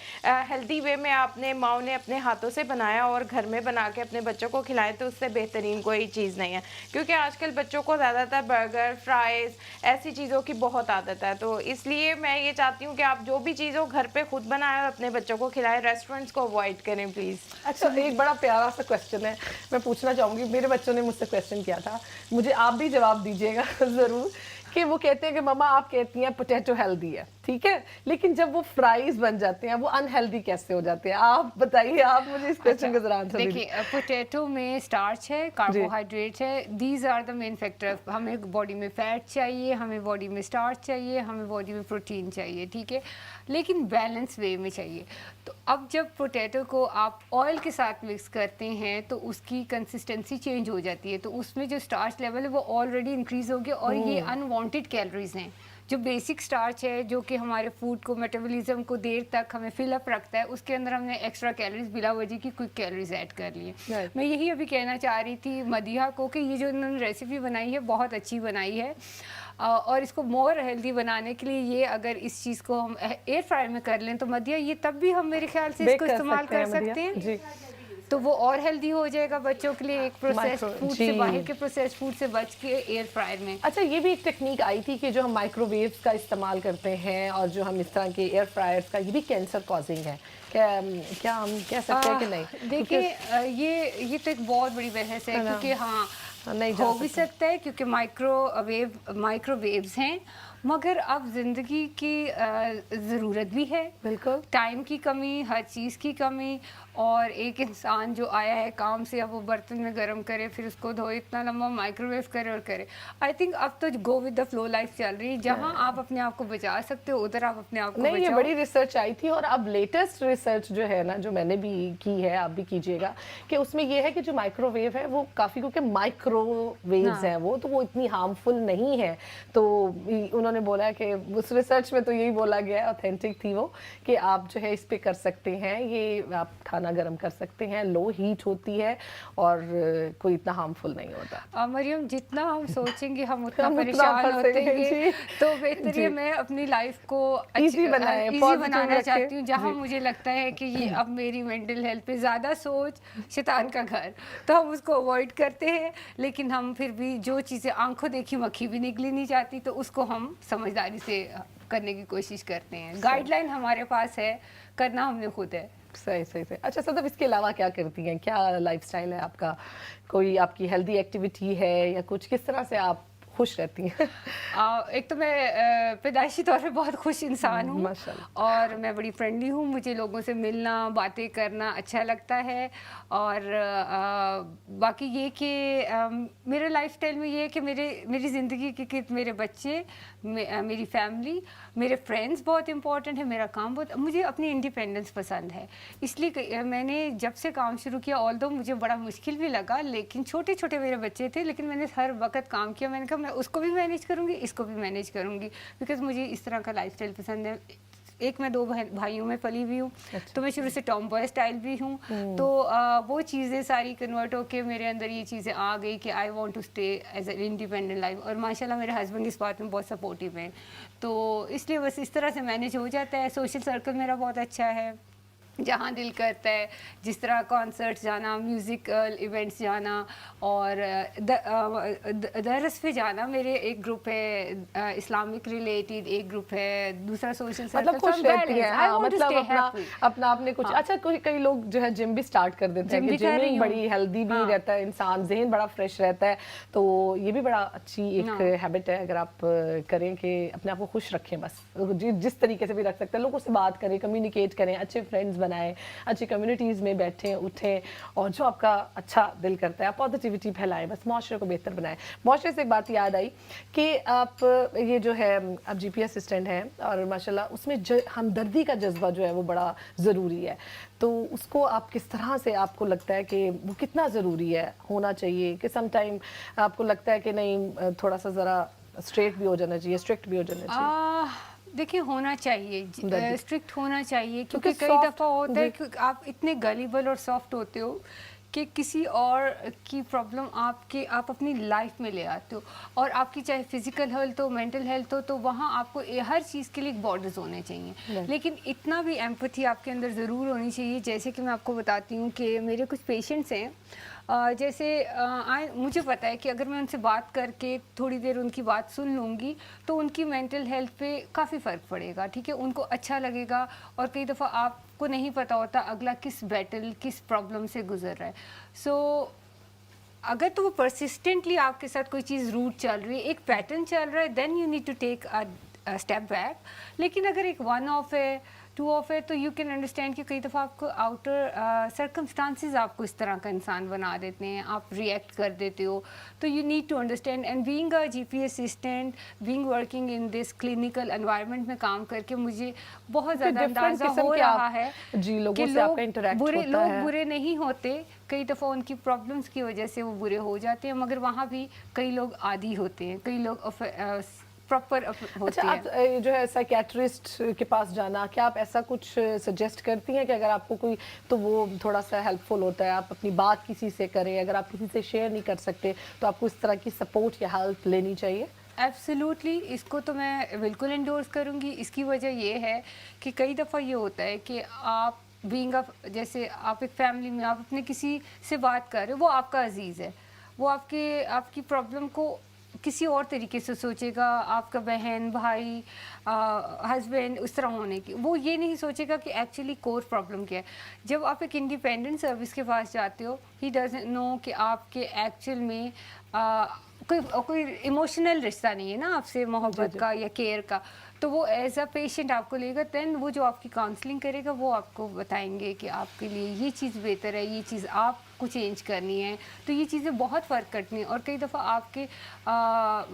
ہیلدی وے میں آپ نے ماؤں نے اپنے ہاتھوں سے بنایا اور گھر میں بنا کے اپنے بچوں کو کھلائیں تو اس سے بہترین کوئی چیز نہیں ہے. کیونکہ آج کل بچوں کو زیادہ تر برگر, فرائز, ایسی چیزوں کی بہت عادت ہے, تو اس لیے میں یہ چاہتی ہوں کہ آپ جو بھی چیز ہو گھر پہ خود بنائیں اور اپنے بچوں کو کھلائیں, ریسٹورینٹس کو اوائڈ کریں پلیز. اچھا, ایک بڑا پیارا سا کویسچن ہے, میں پوچھنا چاہوں گی, میرے بچوں نے مجھ سے کویسچن کیا تھا, مجھے آپ بھی جواب دیجیے گا ضرور, کہ وہ کہتے ہیں کہ مما آپ کہتی ہیں پوٹیٹو ہیلدی ہے, ٹھیک ہے, لیکن جب وہ فرائز بن جاتے ہیں وہ انہیلدی کیسے ہو جاتے ہیں؟ آپ بتائیے, آپ مجھے اس کویسچن کا ذرا آنسر دیجیے. دیکھیے, پوٹیٹو میں اسٹارچ ہے, کاربوہائیڈریٹ ہے, these are the main factor. ہمیں باڈی میں فیٹ چاہیے, ہمیں باڈی میں اسٹارچ چاہیے, ہمیں باڈی میں پروٹین چاہیے, ٹھیک ہے, لیکن بیلنس وے میں چاہیے. تو اب جب پوٹیٹو کو آپ آئل کے ساتھ مکس کرتے ہیں تو اس کی کنسسٹنسی چینج ہو جاتی ہے, تو اس میں جو اسٹارچ لیول ہے وہ آلریڈی انکریز ہو گیا, اور یہ انوانٹیڈ کیلوریز ہیں. جو بیسک اسٹارچ ہے جو کہ ہمارے فوڈ کو, میٹابولزم کو دیر تک ہمیں فل اپ رکھتا ہے, اس کے اندر ہم نے ایکسٹرا کیلوریز بلا وجہ کی کوئی کیلوریز ایڈ کر لی ہیں. میں یہی ابھی کہنا چاہ رہی تھی مدیحہ کو کہ یہ جو انہوں نے ریسیپی بنائی ہے بہت اچھی بنائی ہے, اور اس کو مور ہیلدی بنانے کے لیے یہ اگر اس چیز کو ہم ایئر فرائی میں کر لیں تو مدیحہ یہ تب بھی ہم میرے خیال سے اس کو استعمال کر سکتے ہیں, تو وہ اور ہیلدی ہو جائے گا بچوں کے لیے, ایک پروسیسڈ فوڈ سے, باہر کے پروسیسڈ فوڈ سے بچ کے ایئر فرائر میں. اچھا, یہ بھی ایک ٹیکنیک آئی تھی کہ جو ہم مائکرو ویوز کا استعمال کرتے ہیں اور جو ہم اس طرح کے ایئر فرائرز کا, یہ بھی کینسر کازنگ ہے, کیا ہم کہہ سکتے ہیں کہ نہیں؟ دیکھیے, یہ تو ایک بہت بڑی بحث ہے, کیونکہ ہاں ہو بھی سکتا ہے کیونکہ مائکرو ویوز ہیں, مگر اب زندگی کی ضرورت بھی ہے, بالکل ٹائم کی کمی, ہر چیز کی کمی, اور ایک انسان جو آیا ہے کام سے, اب وہ برتن میں گرم کرے, پھر اس کو دھوئے, اتنا لمبا مائکرو ویو کرے اور کرے. آئی تھنک اب تو go with the flow life چل رہی ہے, جہاں آپ اپنے آپ کو بچا سکتے ہو ادھر آپ اپنے آپ کو نہیں. یہ بچاؤ. بڑی ریسرچ آئی تھی, اور اب لیٹسٹ ریسرچ جو ہے نا, جو میں نے بھی کی ہے, آپ بھی کیجیے گا, کہ اس میں یہ ہے کہ جو مائکرو ویو ہے وہ کافی, کیونکہ مائکرو ویوز ہیں وہ, تو وہ اتنی ہارمفل نہیں ہے. تو انہوں نے بولا کہ اس ریسرچ میں تو یہی بولا گیا ہے, اوتھینٹک تھی وہ, کہ آپ جو ہے اس پہ کر سکتے ہیں, یہ آپ کھانا گرم کر سکتے ہیں, لو ہیٹ ہوتی ہے اور کوئی اتنا ہارمفل نہیں ہوتا. مریم, جتنا ہم سوچیں گے ہم اتنا پریشان ہوتے ہیں, تو بہتر ہے میں اپنی لائف کو ایزی بنانا چاہتی ہوں, جہاں مجھے لگتا ہے کہ یہ اب میری مینٹل ہیلتھ پہ زیادہ سوچ شیطان کا گھر, تو ہم اس کو اوائڈ کرتے ہیں, لیکن ہم پھر بھی جو چیزیں آنکھوں دیکھی مکھی بھی نکلی نہیں جاتی, تو اس کو ہم سمجھداری سے کرنے کی کوشش کرتے ہیں. گائیڈ لائن ہمارے پاس ہے, کرنا ہم نے خود ہے. صحیح. اچھا صدف, اس کے علاوہ کیا کرتی ہیں, کیا لائف سٹائل ہے آپ کا, کوئی آپ کی ہیلدی ایکٹیویٹی ہے یا کچھ, کس طرح سے آپ خوش رہتی ہیں؟ ایک تو میں پیدائشی طور پہ بہت خوش انسان ہوں, اور میں بڑی فرینڈلی ہوں, مجھے لوگوں سے ملنا, باتیں کرنا اچھا لگتا ہے. اور باقی یہ کہ میرے لائف اسٹائل میں یہ ہے کہ میری زندگی کے میرے بچے, میری فیملی, میرے فرینڈس بہت امپورٹنٹ ہے, میرا کام بہت, مجھے اپنی انڈیپینڈنس پسند ہے. اس لیے میں نے جب سے کام شروع کیا, آلدو مجھے بڑا مشکل بھی لگا, لیکن چھوٹے میرے بچے تھے, لیکن میں نے ہر وقت کام کیا. میں نے کہا میں اس کو بھی مینیج کروں گی, اس کو بھی مینیج کروں گی, بیکاز مجھے اس طرح کا لائف اسٹائل پسند ہے. ایک میں 2 بھائیوں میں پلی ہوئی ہوں, تو میں شروع سے ٹام بوائے اسٹائل بھی ہوں, تو وہ چیزیں ساری کنورٹ ہو کے میرے اندر یہ چیزیں آ گئی کہ I want to stay as an independent life. اور ماشاء اللہ میرے ہسبینڈ اس بات میں بہت سپورٹیو ہیں, تو اس لیے بس اس طرح سے مینیج ہو جاتا ہے. سوشل سرکل میرا بہت اچھا ہے. जहाँ दिल करता है, जिस तरह कॉन्सर्ट्स जाना, म्यूज़िकल इवेंट्स जाना और दरस पे जाना। मेरे एक ग्रुप है इस्लामिक रिलेटेड, एक ग्रुप है दूसरा सोशल सर्कल। मतलब खुश रहती है, हाँ, मतलब अपना आपने कुछ अच्छा कई लोग जो है जिम भी स्टार्ट कर देते हैं कि जिमिंग बड़ी हेल्दी भी रहता है, इंसान ज़हन बड़ा फ्रेश रहता है, तो ये भी बड़ा अच्छी एक हैबिट है अगर आप करें कि अपने आप को खुश रखें, बस जिस तरीके से भी रख सकते हैं, लोगों से बात करें, कम्युनिकेट करें, अच्छे फ्रेंड्स बनाएं, अच्छी कम्युनिटीज़ में बैठें उठें और जो आपका अच्छा दिल करता है आप पॉजिटिविटी फैलाएं, बस माशरे को बेहतर बनाएं। माशरे से एक बात याद आई कि आप ये जो है आप जीपी असिस्टेंट हैं और माशाल्लाह उसमें हमदर्दी का जज्बा जो है वो बड़ा ज़रूरी है, तो उसको आप किस तरह से आपको लगता है कि वो कितना ज़रूरी है, होना चाहिए कि सम टाइम आपको लगता है कि नहीं थोड़ा सा ज़रा स्ट्रेट भी हो जाना चाहिए, स्ट्रिक्ट भी हो जाना चाहिए? देखिए होना चाहिए, स्ट्रिक्ट होना चाहिए, क्योंकि कई दफ़ा होता है कि आप इतने गलीबल और सॉफ्ट होते हो कि किसी और की प्रॉब्लम आप अपनी लाइफ में ले आते हो, और आपकी चाहे फिजिकल हेल्थ हो, मेंटल हेल्थ हो, तो वहाँ आपको हर चीज़ के लिए बॉर्डर्स होने चाहिए, लेकिन इतना भी एम्पैथी आपके अंदर ज़रूर होनी चाहिए। जैसे कि मैं आपको बताती हूँ कि मेरे कुछ पेशेंट्स हैं, जैसे मुझे पता है कि अगर मैं उनसे बात करके थोड़ी देर उनकी बात सुन लूँगी तो उनकी मेंटल हेल्थ पे काफ़ी फ़र्क पड़ेगा, ठीक है, उनको अच्छा लगेगा। और कई दफ़ा आपको नहीं पता होता अगला किस बैटल, किस प्रॉब्लम से गुजर रहा है। सो अगर तो वो परसिस्टेंटली आपके साथ कोई चीज़ रूट चल रही है, एक पैटर्न चल रहा है, then you need to take a step back. लेकिन अगर एक वन ऑफ है, टू ऑफ है, तो यू कैन अंडरस्टैंड कि कई दफ़ा आपको आउटर सर्कमस्टांसिस आपको इस तरह का इंसान बना देते हैं, आप रिएक्ट कर देते हो, तो you need to understand. And being a GP assistant, being working in this clinical environment में काम करके मुझे बहुत ज़्यादा अंदाज़ा हो रहा है जी, लोगों कि से आपका इंटरेक्ट होता है। लोग बुरे नहीं होते, कई दफ़ा उनकी प्रॉब्लम्स की वजह से वो बुरे हो जाते हैं, मगर वहाँ भी कई लोग आदी होते हैं, कई लोग प्रॉपर होते अच्छा, हैं। आप जो है साइकेट्रिस्ट के पास जाना, क्या आप ऐसा कुछ सजेस्ट करती हैं कि अगर आपको कोई, तो वो थोड़ा सा हेल्पफुल होता है, आप अपनी बात किसी से करें, अगर आप किसी से शेयर नहीं कर सकते तो आपको इस तरह की सपोर्ट या हेल्प लेनी चाहिए? एब्सोल्युटली, इसको तो मैं बिल्कुल इंडोर्स करूँगी। इसकी वजह ये है कि कई दफ़ा ये होता है कि आप बीइंग जैसे आप एक फैमिली में आप अपने किसी से बात कर रहे हो, वो आपका अजीज़ है, वो आपकी प्रॉब्लम को किसी और तरीके से सोचेगा, आपका बहन भाई हस्बैंड उस तरह होने की, वो ये नहीं सोचेगा कि एक्चुअली कोर प्रॉब्लम क्या है। जब आप एक इंडिपेंडेंट सर्विस के पास जाते हो, ही डजंट नो कि आपके एक्चुअल में कोई इमोशनल रिश्ता नहीं है ना आपसे, मोहब्बत का या केयर का, तो वो एज अ पेशेंट आपको लेगा, देन वो जो आपकी काउंसलिंग करेगा वो आपको बताएंगे कि आपके लिए ये चीज़ बेहतर है, ये चीज़ आपको चेंज करनी है। तो ये चीज़ें बहुत फ़र्क करती हैं। और कई दफ़ा आपके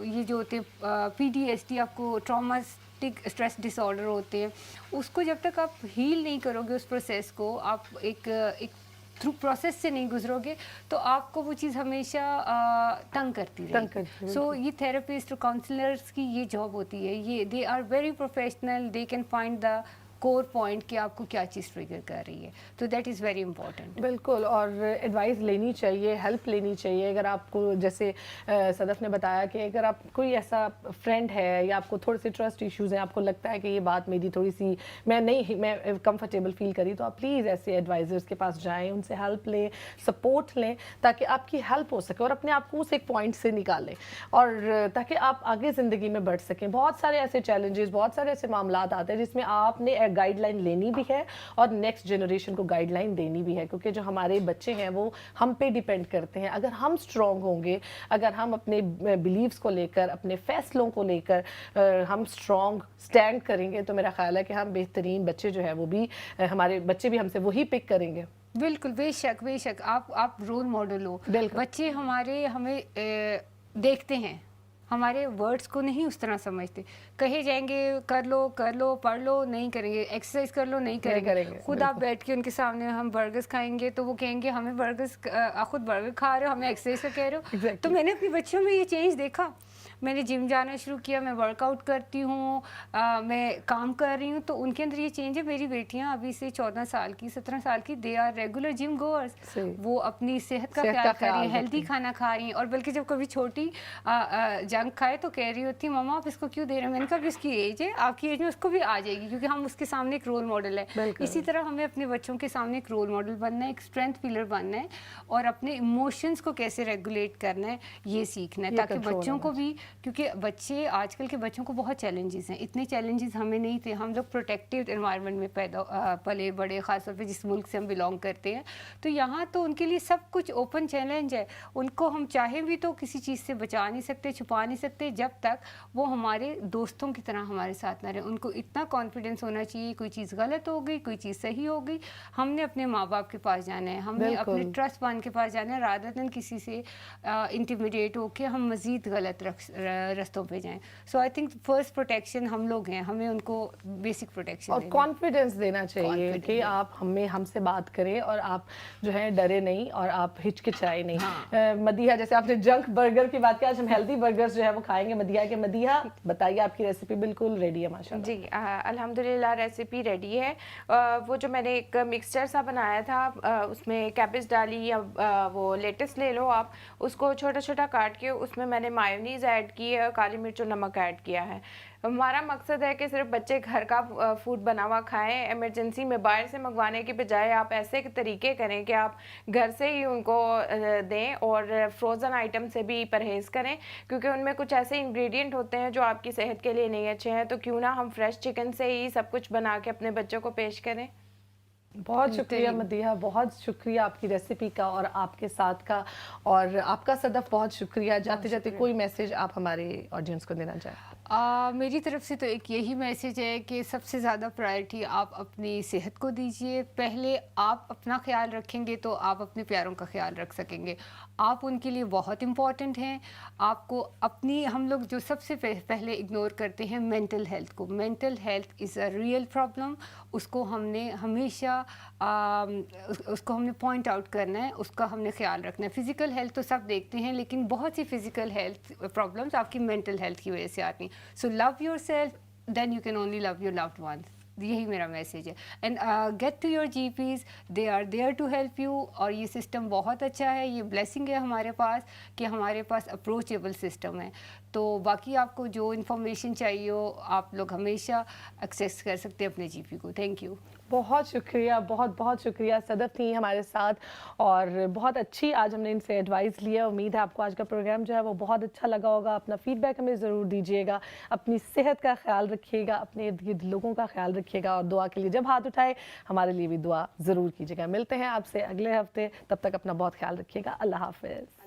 ये जो होते हैं PTSD, आपको ट्रॉमाटिक स्ट्रेस डिसऑर्डर होते हैं, उसको जब तक आप हील नहीं करोगे उस प्रोसेस को, आप एक थ्रू प्रोसेस से नहीं गुजरोगे, तो आपको वो चीज़ हमेशा तंग करती रहेगी। सो ये थेरेपिस्ट और काउंसलर्स की ये जॉब होती है, ये they are very professional, they can find the core point कि आपको क्या चीज़ ट्रिगर कर रही है, तो दैट इज़ वेरी इंपॉर्टेंट। बिल्कुल, और एडवाइस लेनी चाहिए, हेल्प लेनी चाहिए। अगर आपको जैसे सदफ ने बताया कि अगर आप कोई ऐसा फ्रेंड है या आपको थोड़े से ट्रस्ट इश्यूज़ हैं, आपको लगता है कि ये बात मेरी थोड़ी सी मैं कंफर्टेबल फील करी, तो आप प्लीज़ ऐसे एडवाइज़र्स के पास जाएं, उनसे हेल्प लें, सपोर्ट लें, ताकि आपकी हेल्प हो सके और अपने आप को उस एक पॉइंट से निकालें, और ताकि आप आगे ज़िंदगी में बढ़ सकें। बहुत सारे ऐसे चैलेंजेस, बहुत सारे ऐसे मामला आते हैं जिसमें आपने गाइडलाइन लेनी भी है और नेक्स्ट जनरेशन को गाइडलाइन देनी भी है, क्योंकि जो हमारे बच्चे हैं वो हम पे डिपेंड करते हैं। अगर हम स्ट्रॉन्ग होंगे, अगर हम अपने बिलीव्स को लेकर, अपने फैसलों को लेकर हम स्ट्रॉन्ग स्टैंड करेंगे, तो मेरा ख्याल है कि हम बेहतरीन बच्चे जो है वो भी, हमारे बच्चे भी हमसे वही पिक करेंगे। बिल्कुल, बेशक बेशक, आप रोल मॉडल हो। बच्चे हमें देखते हैं, हमारे वर्ड्स को नहीं उस तरह समझते, कहे जाएंगे कर लो पढ़ लो, नहीं करेंगे, एक्सरसाइज कर लो, नहीं करेंगे। खुद आप बैठ के उनके सामने हम बर्गर्स खाएंगे तो वो कहेंगे हमें बर्गर्स, खुद बर्गर खा रहे हो, हमें एक्सरसाइज का कह रहे हो। तो मैंने अपने बच्चों में ये चेंज देखा, میں نے جم جانا شروع کیا, میں ورک آؤٹ کرتی ہوں, میں کام کر رہی ہوں, تو ان کے اندر یہ چینج ہے. میری بیٹیاں ابھی سے 14 سال کی 17 سال کی, دے آر ریگولر جم گوئرز. وہ اپنی صحت کا خیال کر رہی ہیں, ہیلدی کھانا کھا رہی ہیں. اور بلکہ جب کبھی چھوٹی جنک کھائے تو کہہ رہی ہوتی ماما آپ اس کو کیوں دے رہے ہیں. میں نے کہا کہ اس کی ایج ہے, آپ کی ایج میں اس کو بھی آ جائے گی, کیونکہ ہم اس کے سامنے ایک رول ماڈل ہے. اسی طرح ہمیں اپنے بچوں کے سامنے ایک رول ماڈل بننا ہے, ایک اسٹرینتھ پلر بننا ہے, اور اپنے ایموشنس کو کیسے ریگولیٹ کرنا ہے یہ سیکھنا ہے, تاکہ بچوں کو بھی, کیونکہ بچے آج کل کے بچوں کو بہت چیلنجز ہیں. اتنے چیلنجز ہمیں نہیں تھے, ہم لوگ پروٹیکٹیو انوائرمنٹ میں پلے بڑے, خاص طور پہ جس ملک سے ہم بلانگ کرتے ہیں. تو یہاں تو ان کے لیے سب کچھ اوپن چیلنج ہے. ان کو ہم چاہیں بھی تو کسی چیز سے بچا نہیں سکتے, چھپا نہیں سکتے, جب تک وہ ہمارے دوستوں کی طرح ہمارے ساتھ نہ رہے. ان کو اتنا کانفیڈنس ہونا چاہیے, کوئی چیز غلط ہو گئی, کوئی چیز صحیح ہو گئی, ہم نے اپنے ماں باپ کے پاس جانا ہے, ہم نے اپنے ٹرسٹ وان کے پاس جانا ہے, رادر دین کسی سے انٹیمیڈیٹ ہو کے ہم مزید غلط رستوں پہ جائیں. سو آئی تھنک فرسٹ پروٹیکشن ہم لوگ ہیں, ہمیں ان کو بیسک پروٹیکشن اور کانفیڈنس دینا چاہیے کہ آپ ہم سے بات کریں اور آپ جو ہے ڈرے نہیں اور آپ ہچکچائے نہیں. مدیحہ, جیسے آپ نے جنک برگر کی بات کی, آج ہم ہیلدی برگرز جو ہے وہ کھائیں گے مدیحہ کے. مدیحہ بتائیے, آپ کی ریسیپی بالکل ریڈی ہے ماشاء اللہ. جی الحمدللہ ریسیپی ریڈی ہے. وہ جو میں نے ایک مکسچر سا بنایا تھا, اس میں کیبج ڈالی, یا وہ لیٹس لے لو آپ, اس کو چھوٹا چھوٹا کاٹ کے اس میں نے مایونیز ایڈ کی ہے, کالی مرچ اور نمک ایڈ کیا ہے. ہمارا مقصد ہے کہ صرف بچے گھر کا فوڈ بنا ہوا کھائیں. ایمرجنسی میں باہر سے منگوانے کے بجائے آپ ایسے طریقے کریں کہ آپ گھر سے ہی ان کو دیں, اور فروزن آئٹم سے بھی پرہیز کریں, کیونکہ ان میں کچھ ایسے انگریڈینٹ ہوتے ہیں جو آپ کی صحت کے لیے نہیں اچھے ہیں. تو کیوں نہ ہم فریش چکن سے ہی سب کچھ بنا کے اپنے بچوں کو پیش کریں. بہت شکریہ مدیحہ, بہت شکریہ آپ کی ریسیپی کا اور آپ کے ساتھ کا, اور آپ کا صدف بہت شکریہ. جاتے جاتے کوئی میسیج آپ ہمارے آڈینس کو دینا چاہیں؟ میری طرف سے تو ایک یہی میسیج ہے کہ سب سے زیادہ پرائرٹی آپ اپنی صحت کو دیجیے. پہلے آپ اپنا خیال رکھیں گے تو آپ اپنے پیاروں کا خیال رکھ سکیں گے. آپ ان کے لیے بہت امپورٹنٹ ہیں. آپ کو اپنی, ہم لوگ جو سب سے پہلے اگنور کرتے ہیں مینٹل ہیلتھ کو. Mental health is a real problem. اس کو ہم نے ہمیشہ اس کو ہم نے پوائنٹ آؤٹ کرنا ہے, اس کا ہم نے خیال رکھنا ہے. فزیکل ہیلتھ تو سب دیکھتے ہیں, لیکن بہت سی فزیکل ہیلتھ پرابلمس آپ کی مینٹل ہیلتھ کی وجہ سے آتی ہیں. So love yourself, then you can only love your loved ones. یہی میرا میسیج ہے. And get to your GPs, they are there to help you. اور یہ سسٹم بہت اچھا ہے, یہ بلیسنگ ہے ہمارے پاس کہ ہمارے پاس اپروچیبل سسٹم ہے. تو باقی آپ کو جو انفارمیشن چاہیے ہو آپ لوگ ہمیشہ ایکسیس کر سکتے ہیں اپنے جی پی کو. Thank you. بہت شکریہ, بہت بہت شکریہ. صدف تھی ہمارے ساتھ اور بہت اچھی آج ہم نے ان سے ایڈوائس لیا. امید ہے آپ کو آج کا پروگرام جو ہے وہ بہت اچھا لگا ہوگا. اپنا فیڈ بیک ہمیں ضرور دیجیے گا. اپنی صحت کا خیال رکھیے گا, اپنے ارد گرد لوگوں کا خیال رکھیے گا, اور دعا کے لیے جب ہاتھ اٹھائے ہمارے لیے بھی دعا ضرور کیجیے گا. ملتے ہیں آپ سے اگلے ہفتے, تب تک اپنا بہت خیال رکھیے گا. اللہ حافظ.